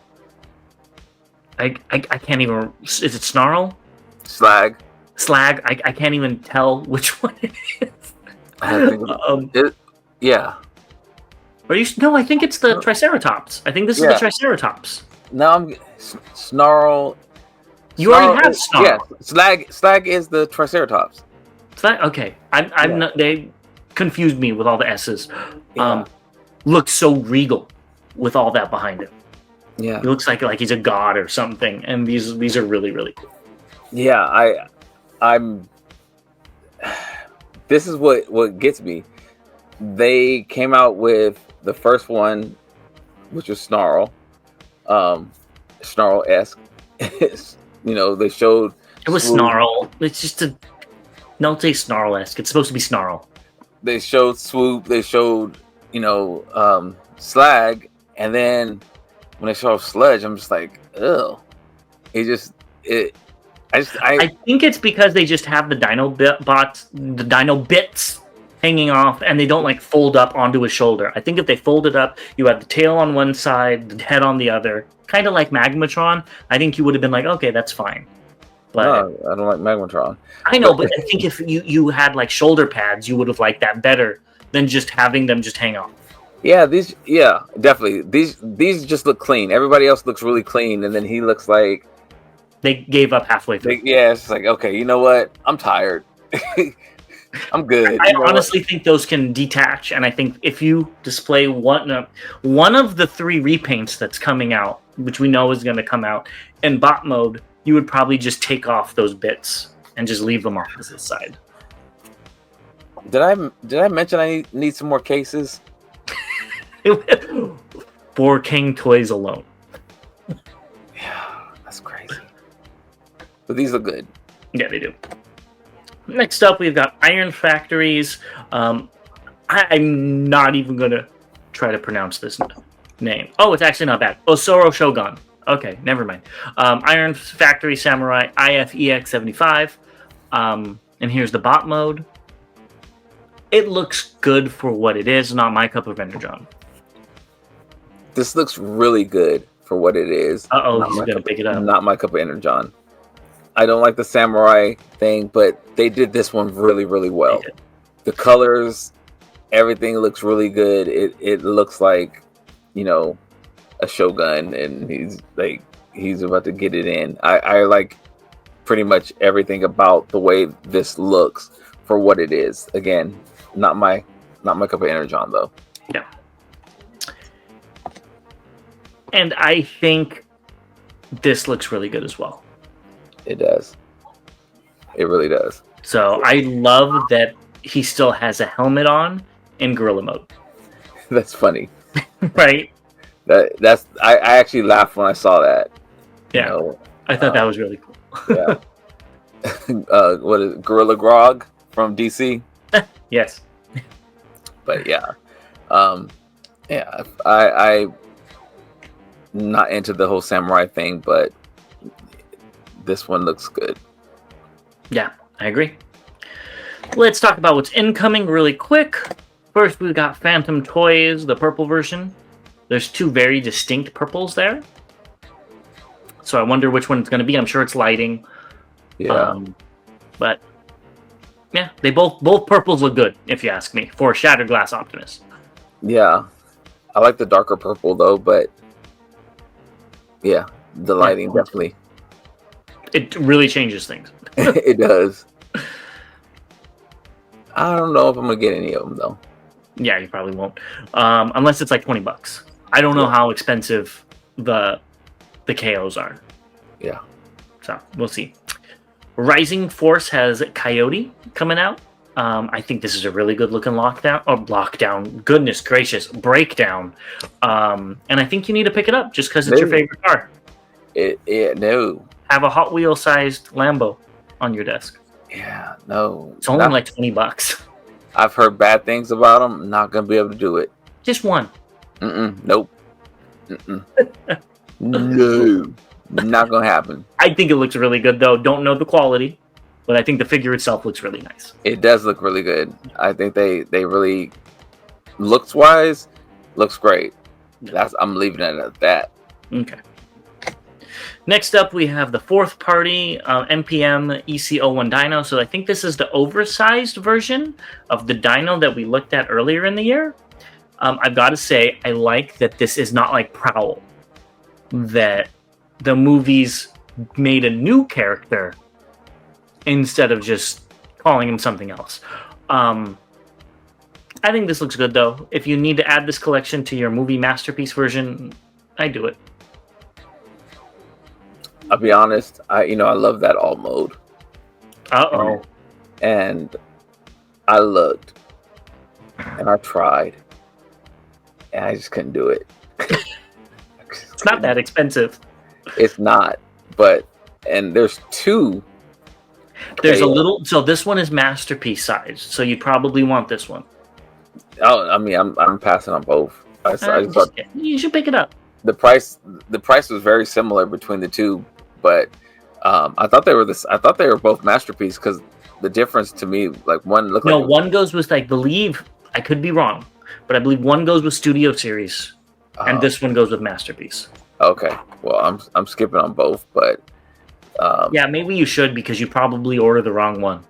I can't even... Is it Snarl? Slag. I can't even tell which one it is. Yeah. Are you? No, I think it's the Triceratops. I think this is the Triceratops. No, I'm Snarl. You already have Snarl. Yeah, Slag is the Triceratops. Okay. I'm not. They confused me with all the S's. Yeah. Looks so regal with all that behind him. Yeah. He looks like he's a god or something. And these are really, really cool. Yeah, I'm. This is what gets me. They came out with the first one, which was Snarl, Snarl-esque. They showed. It was Swoop. Snarl. It's just don't say Snarl-esque. It's supposed to be Snarl. They showed Swoop. They showed slag, and then when they show Sludge, I'm just like, ugh. I think it's because they just have the the dino bits hanging off, and they don't like fold up onto his shoulder. I think if they folded up, you had the tail on one side, the head on the other, kind of like Magmatron. I think you would have been like, okay, that's fine. But no, I don't like Magmatron. I know, but I think if you had like shoulder pads, you would have liked that better than just having them just hang off. Yeah, definitely. These just look clean. Everybody else looks really clean, and then he looks like they gave up halfway through. It's like, okay, you know what? I'm tired. I'm good. I honestly think those can detach, and I think if you display one of the 3 repaints that's coming out, which we know is going to come out in bot mode, you would probably just take off those bits and just leave them off to the side. Did I mention I need some more cases? 4 King toys alone. Yeah, that's crazy. But these look good. Yeah, they do. Next up, we've got Iron Factories. I'm not even going to try to pronounce this name. Oh, it's actually not bad. Osoro Shogun. Okay, never mind. Iron Factory Samurai IFEX75. And here's the bot mode. It looks good for what it is, not my cup of energon. This looks really good for what it is. Uh-oh, he's going to pick it up. Not my cup of energon. I don't like the samurai thing, but they did this one really, really well. The colors, everything looks really good. It looks like, a shogun, and he's about to get it in. I like pretty much everything about the way this looks for what it is. Again, not my cup of energon though. Yeah. And I think this looks really good as well. It does. It really does. So I love that he still has a helmet on in gorilla mode. That's funny. Right? I actually laughed when I saw that. Yeah. I thought that was really cool. Yeah. What is it? Gorilla Grog from DC? Yes. But yeah. I not into the whole samurai thing, but this one looks good. Yeah, I agree. Let's talk about what's incoming really quick. First, we've got Phantom Toys, the purple version. There's 2 very distinct purples there. So I wonder which one it's going to be. I'm sure it's lighting. Yeah. But yeah, they both purples look good, if you ask me, for Shattered Glass Optimus. Yeah. I like the darker purple though, but yeah, the lighting definitely. It really changes things. It does. I don't know if I'm gonna get any of them though. Yeah, you probably won't, unless it's like $20. I don't know how expensive the KOs are. Yeah. So we'll see. Rising Force has Coyote coming out. I think this is a really good looking lockdown. Goodness gracious, breakdown. And I think you need to pick it up just because it's your favorite car. No. Have a Hot Wheel sized Lambo on your desk. Yeah, no. It's only like $20. I've heard bad things about them. Not gonna be able to do it. Just one. Nope. No. Not gonna happen. I think it looks really good though. Don't know the quality, but I think the figure itself looks really nice. It does look really good. I think they really, looks wise, looks great. I'm leaving it at that. Okay. Next up, we have the 4th party NPM EC01 Dino. So I think this is the oversized version of the Dino that we looked at earlier in the year. I've got to say, I like that this is not like Prowl. That the movies made a new character instead of just calling him something else. I think this looks good, though. If you need to add this collection to your movie masterpiece version, I do it. I'll be honest. I love that alt mode. Uh-oh. And I looked, and I tried, and I just couldn't do it. It's not that expensive. It's not, and there's 2. There's a little. So this one is masterpiece size. So you probably want this one. Oh, I mean, I'm passing on both. I thought You should pick it up. the price was very similar between the two, but I thought they were I thought they were both masterpiece because the difference to me, like one looked like one goes with, I believe, I could be wrong, but I believe one goes with Studio Series, and this one goes with Masterpiece. Okay, well I'm skipping on both, but yeah, maybe you should because you probably ordered the wrong one.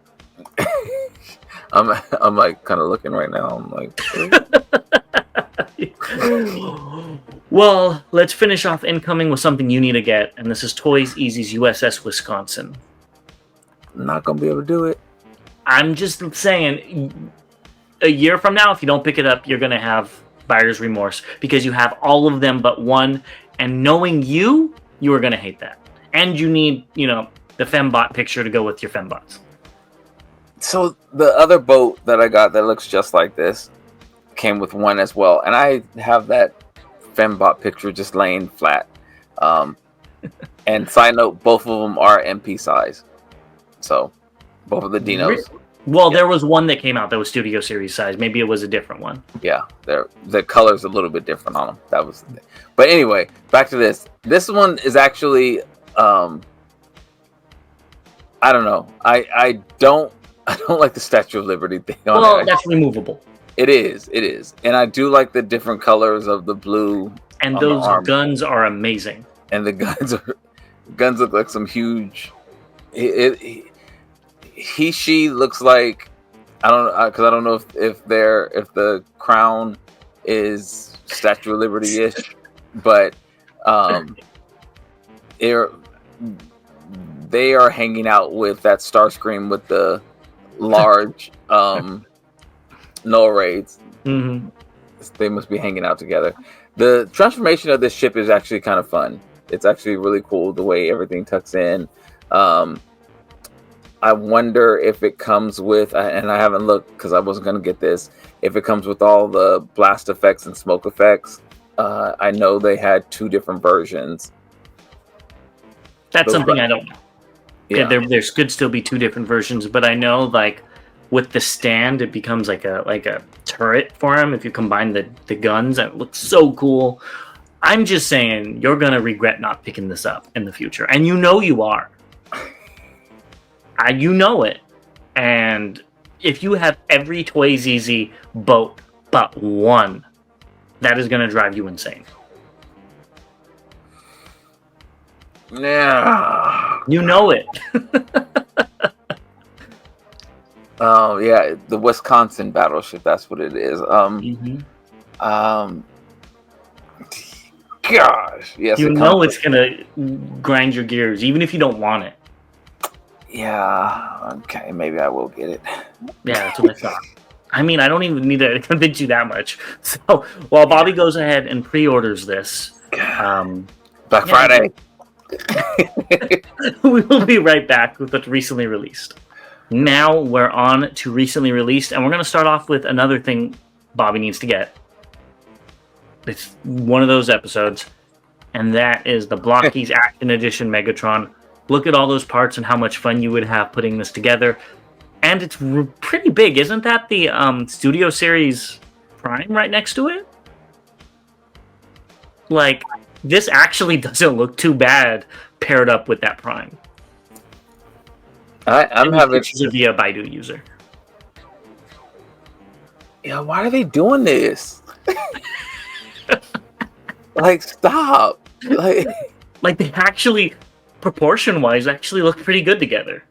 I'm like kind of looking right now. I'm like. Well, let's finish off incoming with something you need to get, and this is Toys Easy's USS Wisconsin. Not gonna be able to do it. I'm just saying, a year from now, if you don't pick it up, you're gonna have buyer's remorse because you have all of them but one, and knowing you are gonna hate that. And you need, the fembot picture to go with your fembots. So the other boat that I got that looks just like this came with one as well, and I have that fembot picture just laying flat. And side note, both of them are MP size, so both of the Dinos. Well, there was one that came out that was Studio Series size. Maybe it was a different one. Yeah, the color's a little bit different on them. That was, but anyway, back to this. This one is actually, I don't know. I don't like the Statue of Liberty thing on it. Well, that's removable. It is, and I do like the different colors of the blue. And those guns are amazing. And the guns look like some huge. She looks like, I don't know, because I don't know if the crown is Statue of Liberty ish, but they are hanging out with that Starscream with the large null raids. Mm-hmm. They must be hanging out together. The transformation of this ship is actually kind of fun. It's actually really cool the way everything tucks in. I wonder if it comes with, and I haven't looked because I wasn't going to get this, if it comes with all the blast effects and smoke effects. I know they had 2 different versions. That's something I don't know. Yeah, there could still be 2 different versions, but I know, like, with the stand, it becomes like a turret for him if you combine the guns. It looks so cool. I'm just saying, you're going to regret not picking this up in the future. And you know you are. You know it. And if you have every Toys Easy boat but one, that is going to drive you insane. Yeah. You know it. Oh yeah, the Wisconsin battleship. That's what it is. Gosh, yes. You know it's gonna grind your gears, even if you don't want it. Yeah. Okay. Maybe I will get it. Yeah, that's what I thought. I mean, I don't even need to convince you that much. So while Bobby goes ahead and pre-orders this, Black Friday. We will be right back with what's recently released. Now we're on to recently released, and we're going to start off with another thing Bobby needs to get. It's one of those episodes, and that is the Blockies Action Edition Megatron. Look at all those parts and how much fun you would have putting this together. And it's pretty big. Isn't that the Studio Series Prime right next to it? Like, this actually doesn't look too bad paired up with that Prime. I'm having via Baidu user. Yeah, why are they doing this? Like, stop! Like they actually, proportion-wise, actually look pretty good together.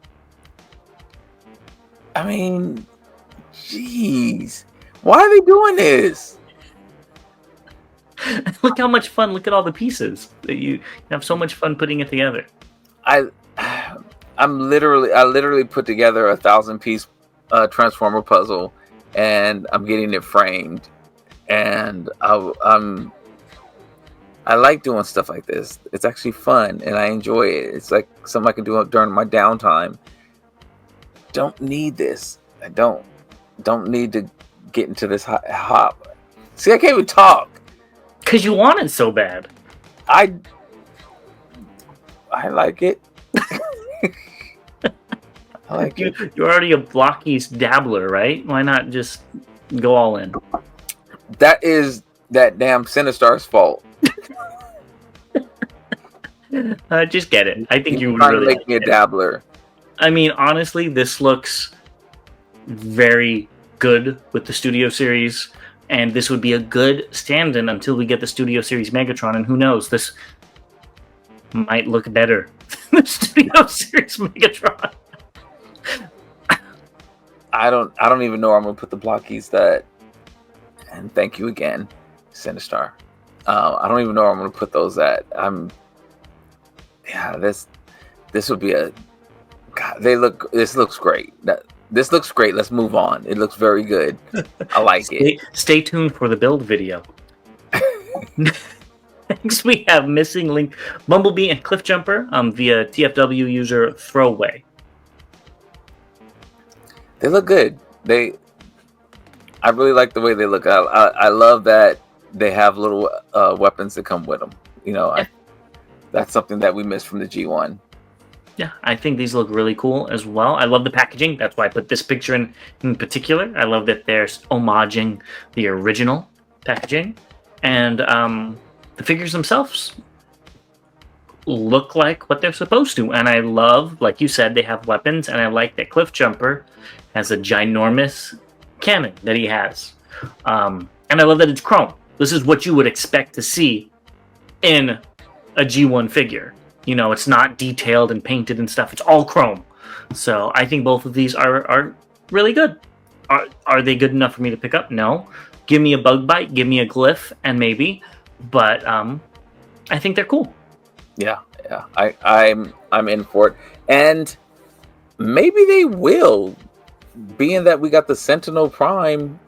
I mean, jeez, why are they doing this? Look how much fun! Look at all the pieces that you have so much fun putting it together. I literally put together a 1,000-piece Transformer puzzle, and I'm getting it framed. And I like doing stuff like this. It's actually fun, and I enjoy it. It's like something I can do during my downtime. Don't need this. I don't need to get into this hop. See, I can't even talk. Because you want it so bad. I like it. I like it. You're already a Blockies dabbler, right? Why not just go all in? That is that damn Sinistar's fault. Just get it. I think He's you would trying to really make like me a it. dabbler. I mean, honestly, this looks very good with the Studio Series, and this would be a good stand-in until we get the Studio Series Megatron, and who knows, this might look better than the Studio Series Megatron. I don't even know where I'm gonna put the blockies that. And thank you again, Sinistar. I don't even know where I'm gonna put those at. This would be a. God, This looks great. This looks great. Let's move on. It looks very good. I like it. Stay tuned for the build video. Next, we have Missing Link, Bumblebee, and Cliffjumper via TFW user Throwaway. They look good. I really like the way they look. I love that they have little weapons that come with them. You know, Yeah. That's something that we missed from the G1. Yeah, I think these look really cool as well. I love the packaging. That's why I put this picture in particular. I love that they're homaging the original packaging. And the figures themselves look like what they're supposed to. And I love, like you said, they have weapons. And I like that Cliffjumper has a ginormous cannon that he has. And I love that it's chrome. This is what you would expect to see in a G1 figure. You know, it's not detailed and painted and stuff. It's all chrome. So I think both of these are really good. Are they good enough for me to pick up? No. Give me a bug bite, give me a glyph, and maybe. But I think they're cool. Yeah. I'm in for it. And maybe they will, being that we got the Sentinel Prime.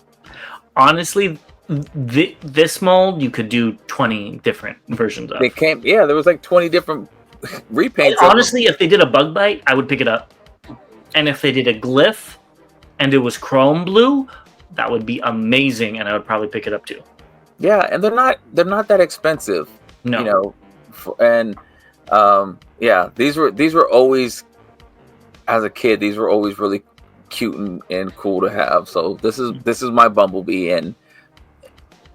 Honestly, this mold you could do 20 different versions of. There was like 20 different repaints. Honestly, if they did a bug bite, I would pick it up. And if they did a glyph and it was chrome blue, that would be amazing, and I would probably pick it up too. Yeah, and they're not that expensive. No. You know, these were always, as a kid, these were always really cute and cool to have. So this is my Bumblebee, and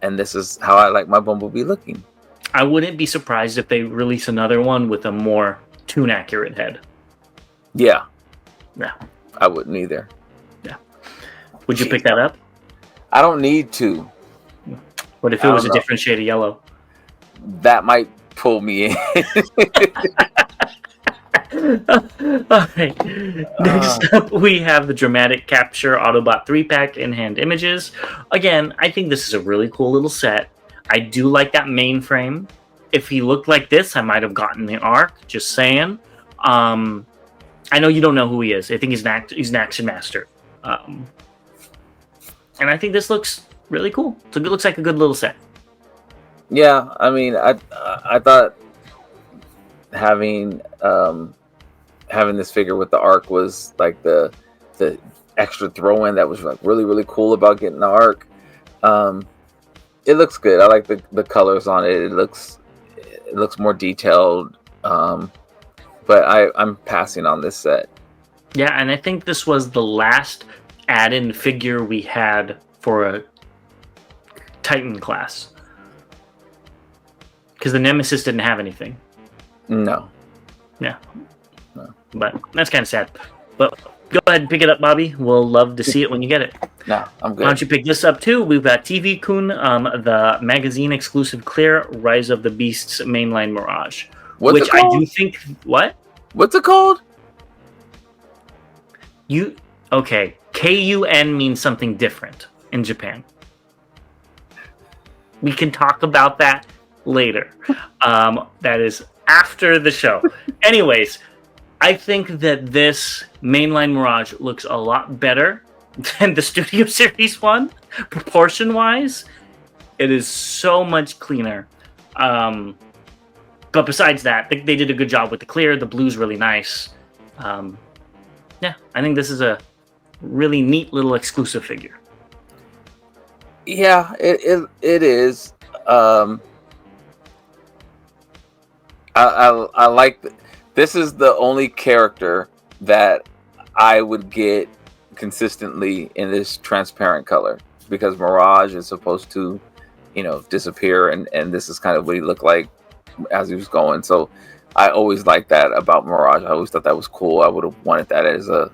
this is how I like my Bumblebee looking. I wouldn't be surprised if they release another one with a more tune accurate head. Yeah. Yeah. I wouldn't either. Yeah. Would you pick that up? I don't need to. What if it was a different shade of yellow? That might pull me in. All right. Next up, we have the Dramatic Capture Autobot 3-pack in-hand images. Again, I think this is a really cool little set. I do like that mainframe. If he looked like this, I might have gotten the arc. Just saying. I know you don't know who he is. I think he's an action master. And I think this looks really cool. So it looks like a good little set. Yeah, I mean, I thought having this figure with the arc was like the extra throw-in that was like really, really cool about getting the arc. It looks good. I like the colors on it. It looks more detailed. But I'm passing on this set. Yeah, and I think this was the last add-in figure we had for a Titan class. Because the Nemesis didn't have anything. No. Yeah. No. But that's kind of sad. But go ahead and pick it up, Bobby. We'll love to see it when you get it. No, I'm good. Why don't you pick this up too? We've got TV Kun, the magazine exclusive clear Rise of the Beasts mainline Mirage. What's it called? I do think. What? What's it called? Okay. KUN means something different in Japan. We can talk about that later. That is after the show. Anyways, I think that this mainline Mirage looks a lot better than the Studio Series one, proportion-wise. It is so much cleaner. But besides that, they did a good job with the clear. The blue's really nice. Yeah, I think this is a really neat little exclusive figure. Yeah, it is. I like. This is the only character that I would get consistently in this transparent color, because Mirage is supposed to disappear, and this is kind of what he looked like as he was going. So I always liked that about Mirage. I always thought that was cool. I would have wanted that as a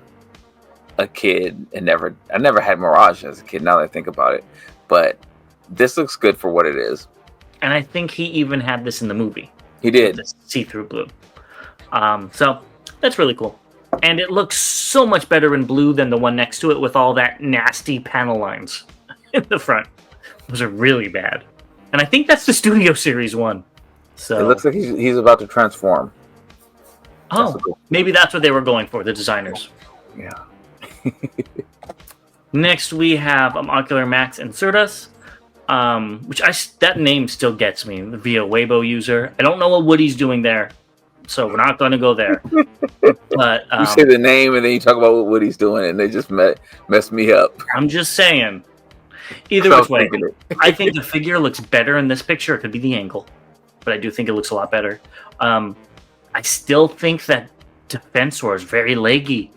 kid, and I never had Mirage as a kid, now that I think about it. But this looks good for what it is. And I think he even had this in the movie. He did. See-through blue. So that's really cool. And it looks so much better in blue than the one next to it with all that nasty panel lines in the front. Those are really bad. And I think that's the Studio Series one. So it looks like he's about to transform. Oh, maybe that's what they were going for, the designers. Yeah. Next, we have Ocular Max Insert Us, which that name still gets me via Weibo user. I don't know what Woody's doing there, so we're not going to go there. But you say the name and then you talk about what Woody's doing, and they just mess me up. I'm just saying. Either which way, I think the figure looks better in this picture. It could be the angle, but I do think it looks a lot better. I still think that Defensor is very leggy.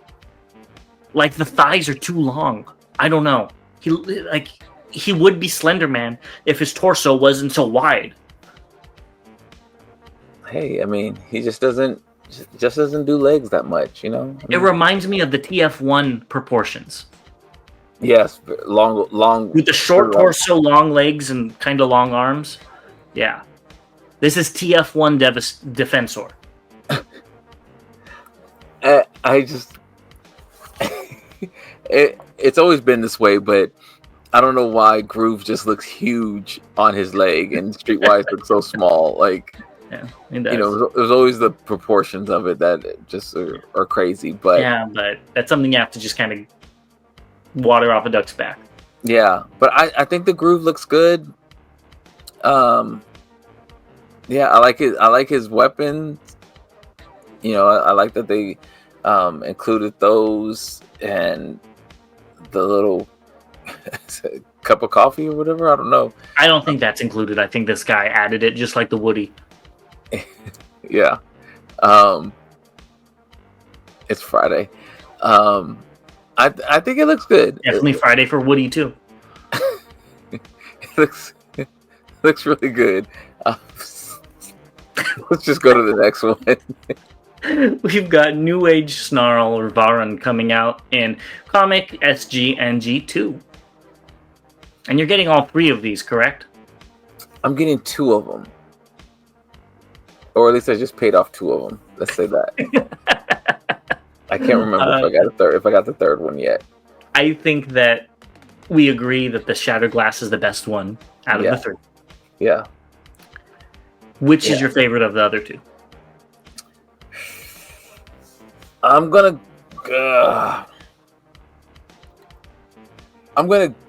Like, the thighs are too long. I don't know. He would be Slender Man if his torso wasn't so wide. Hey, I mean, he just doesn't do legs that much, It reminds me of the TF1 proportions. Yes, long with the short torso, long legs, and kind of long arms. Yeah, this is TF1 Defensor. I just it's always been this way, but I don't know why Groove just looks huge on his leg and Streetwise looks so small. Like, yeah, it was always the proportions of it that just are crazy. But yeah, but that's something you have to just kind of water off a duck's back. Yeah, but I think the Groove looks good. Yeah, I like his weapons. I like that they included those and the little cup of coffee or whatever. I don't know. I don't think that's included. I think this guy added it just like the Woody. Yeah. It's Friday. I think it looks good. Definitely Friday for Woody too. It looks really good. Let's just go to the next one. We've got New Age Snarl or Varan coming out in Comic SG 2. And you're getting all three of these, correct? I'm getting two of them. Or at least I just paid off two of them. Let's say that. I can't remember if I got the third one yet. I think that we agree that the Shattered Glass is the best one out of the three. Yeah. Which is your favorite of the other two? I'm gonna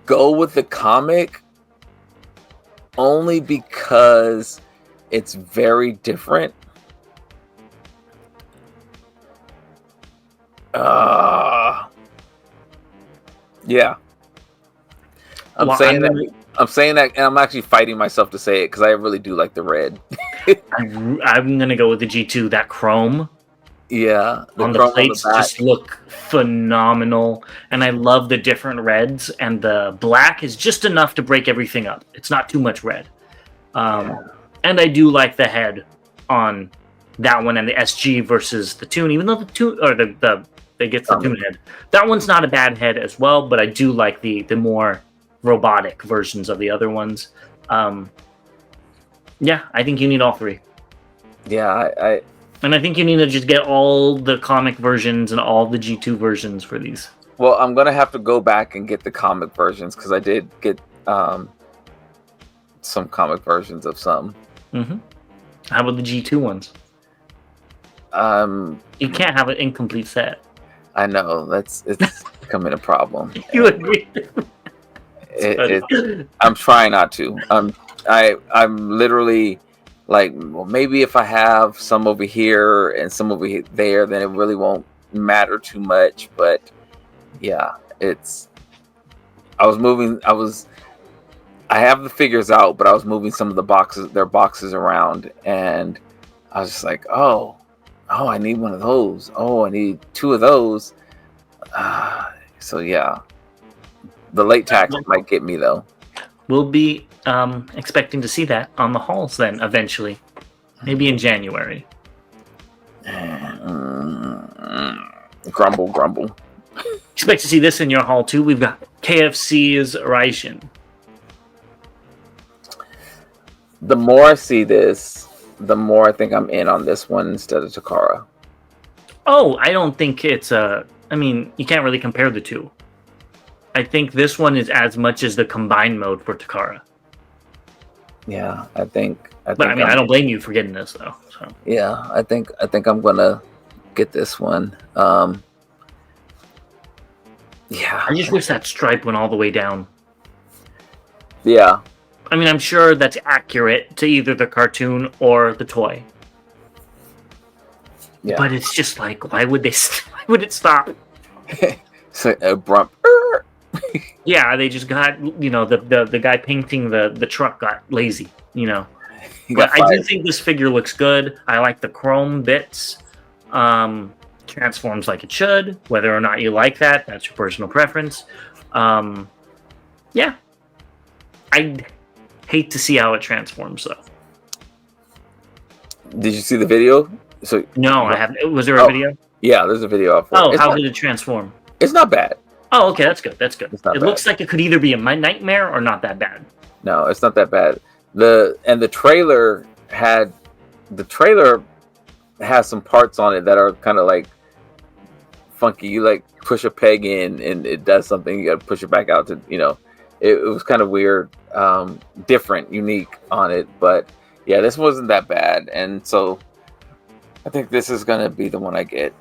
go with the comic only because it's very different. Yeah. I'm saying that, and I'm actually fighting myself to say it because I really do like the red. I'm gonna go with the G2. That chrome, yeah, on the plates just look phenomenal, and I love the different reds. And the black is just enough to break everything up. It's not too much red, and I do like the head on that one and the SG versus the Toon. Even though the Toon or they get the Toon head, that one's not a bad head as well. But I do like the more robotic versions of the other ones. Yeah, I think you need all three. Yeah, and I think you need to just get all the comic versions and all the G2 versions for these. Well, I'm gonna have to go back and get the comic versions because I did get some comic versions of some. Mm-hmm. How about the G2 ones? You can't have an incomplete set. I know it's becoming a problem. You agree? I'm trying not to. I'm literally like, well, maybe if I have some over here and some over there, then it really won't matter too much. But yeah, I have the figures out, but I was moving some of their boxes around, and I was just like, oh, I need one of those. Oh, I need two of those. So yeah. The late tax might get me though. We'll be expecting to see that on the halls then eventually, maybe in January. Grumble. Expect to see this in your hall too. We've got KFC's Raishin. The more I see this, the more I think I'm in on this one instead of Takara. Oh, I don't think it's a. I mean, you can't really compare the two. I think this one is as much as the combined mode for Takara. Yeah, I think. But I mean, I don't blame you for getting this though. So. Yeah, I think I'm gonna get this one. Yeah. I just wish that stripe went all the way down. Yeah. I mean, I'm sure that's accurate to either the cartoon or the toy. Yeah. But it's just like, why would it stop? So abrupt. Yeah, they just got, the guy painting the truck got lazy, But I do think this figure looks good. I like the chrome bits. Transforms like it should. Whether or not you like that, that's your personal preference. Yeah. I hate to see how it transforms, though. Did you see the video? So no, I haven't. Was there a video? Yeah, there's a video of it. Oh, how did it transform? It's not bad. Oh, okay, that's good. That's good. It looks like it could either be a nightmare or not that bad. No, it's not that bad. The trailer has some parts on it that are kind of like funky. You like push a peg in and it does something. You got to push it back out to It was kind of weird, different, unique on it. But yeah, this wasn't that bad, and so I think this is gonna be the one I get.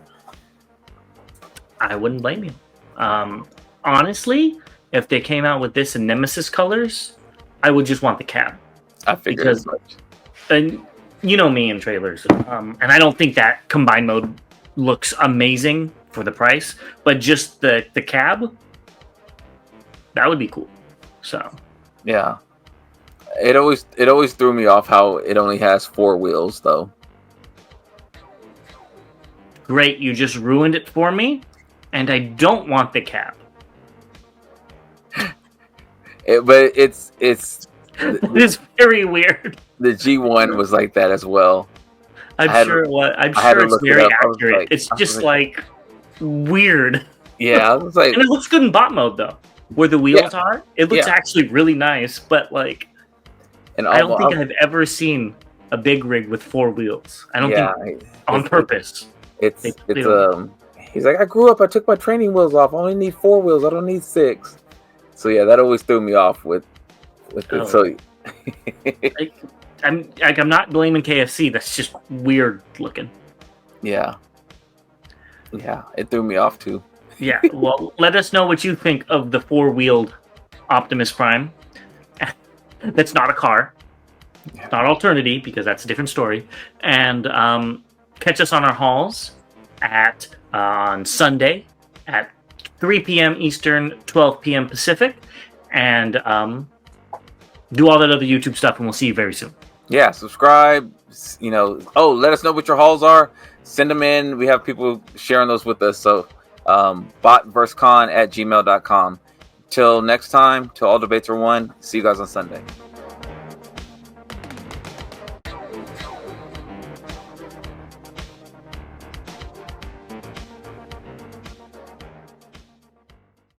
I wouldn't blame you. Honestly, if they came out with this in Nemesis colors, I would just want the cab. I figured as much. And you know me in trailers, and I don't think that combined mode looks amazing for the price, but just the cab, that would be cool. So yeah, it always threw me off how it only has 4 wheels though. Great, you just ruined it for me, and I don't want the cab. But it's it's very weird. The G1 was like that as well. I'm sure it's very accurate. It's just like weird. Yeah, I was like, and it looks good in bot mode though, where the wheels are. It looks actually really nice, but like, and I don't think I've ever seen a big rig with 4 wheels. I don't think on purpose. He's like, I grew up. I took my training wheels off. I only need 4 wheels. I don't need 6. So yeah, that always threw me off with it. So I'm not blaming KFC. That's just weird looking. Yeah, it threw me off too. Yeah, well, let us know what you think of the 4-wheeled Optimus Prime. That's not a car. It's not Alternity, because that's a different story. And catch us on our halls on Sunday at 3 p.m. Eastern, 12 p.m. Pacific. And do all that other YouTube stuff, and we'll see you very soon. Yeah, subscribe. Let us know what your hauls are. Send them in. We have people sharing those with us. So botversecon@gmail.com. Till next time, till all debates are won. See you guys on Sunday.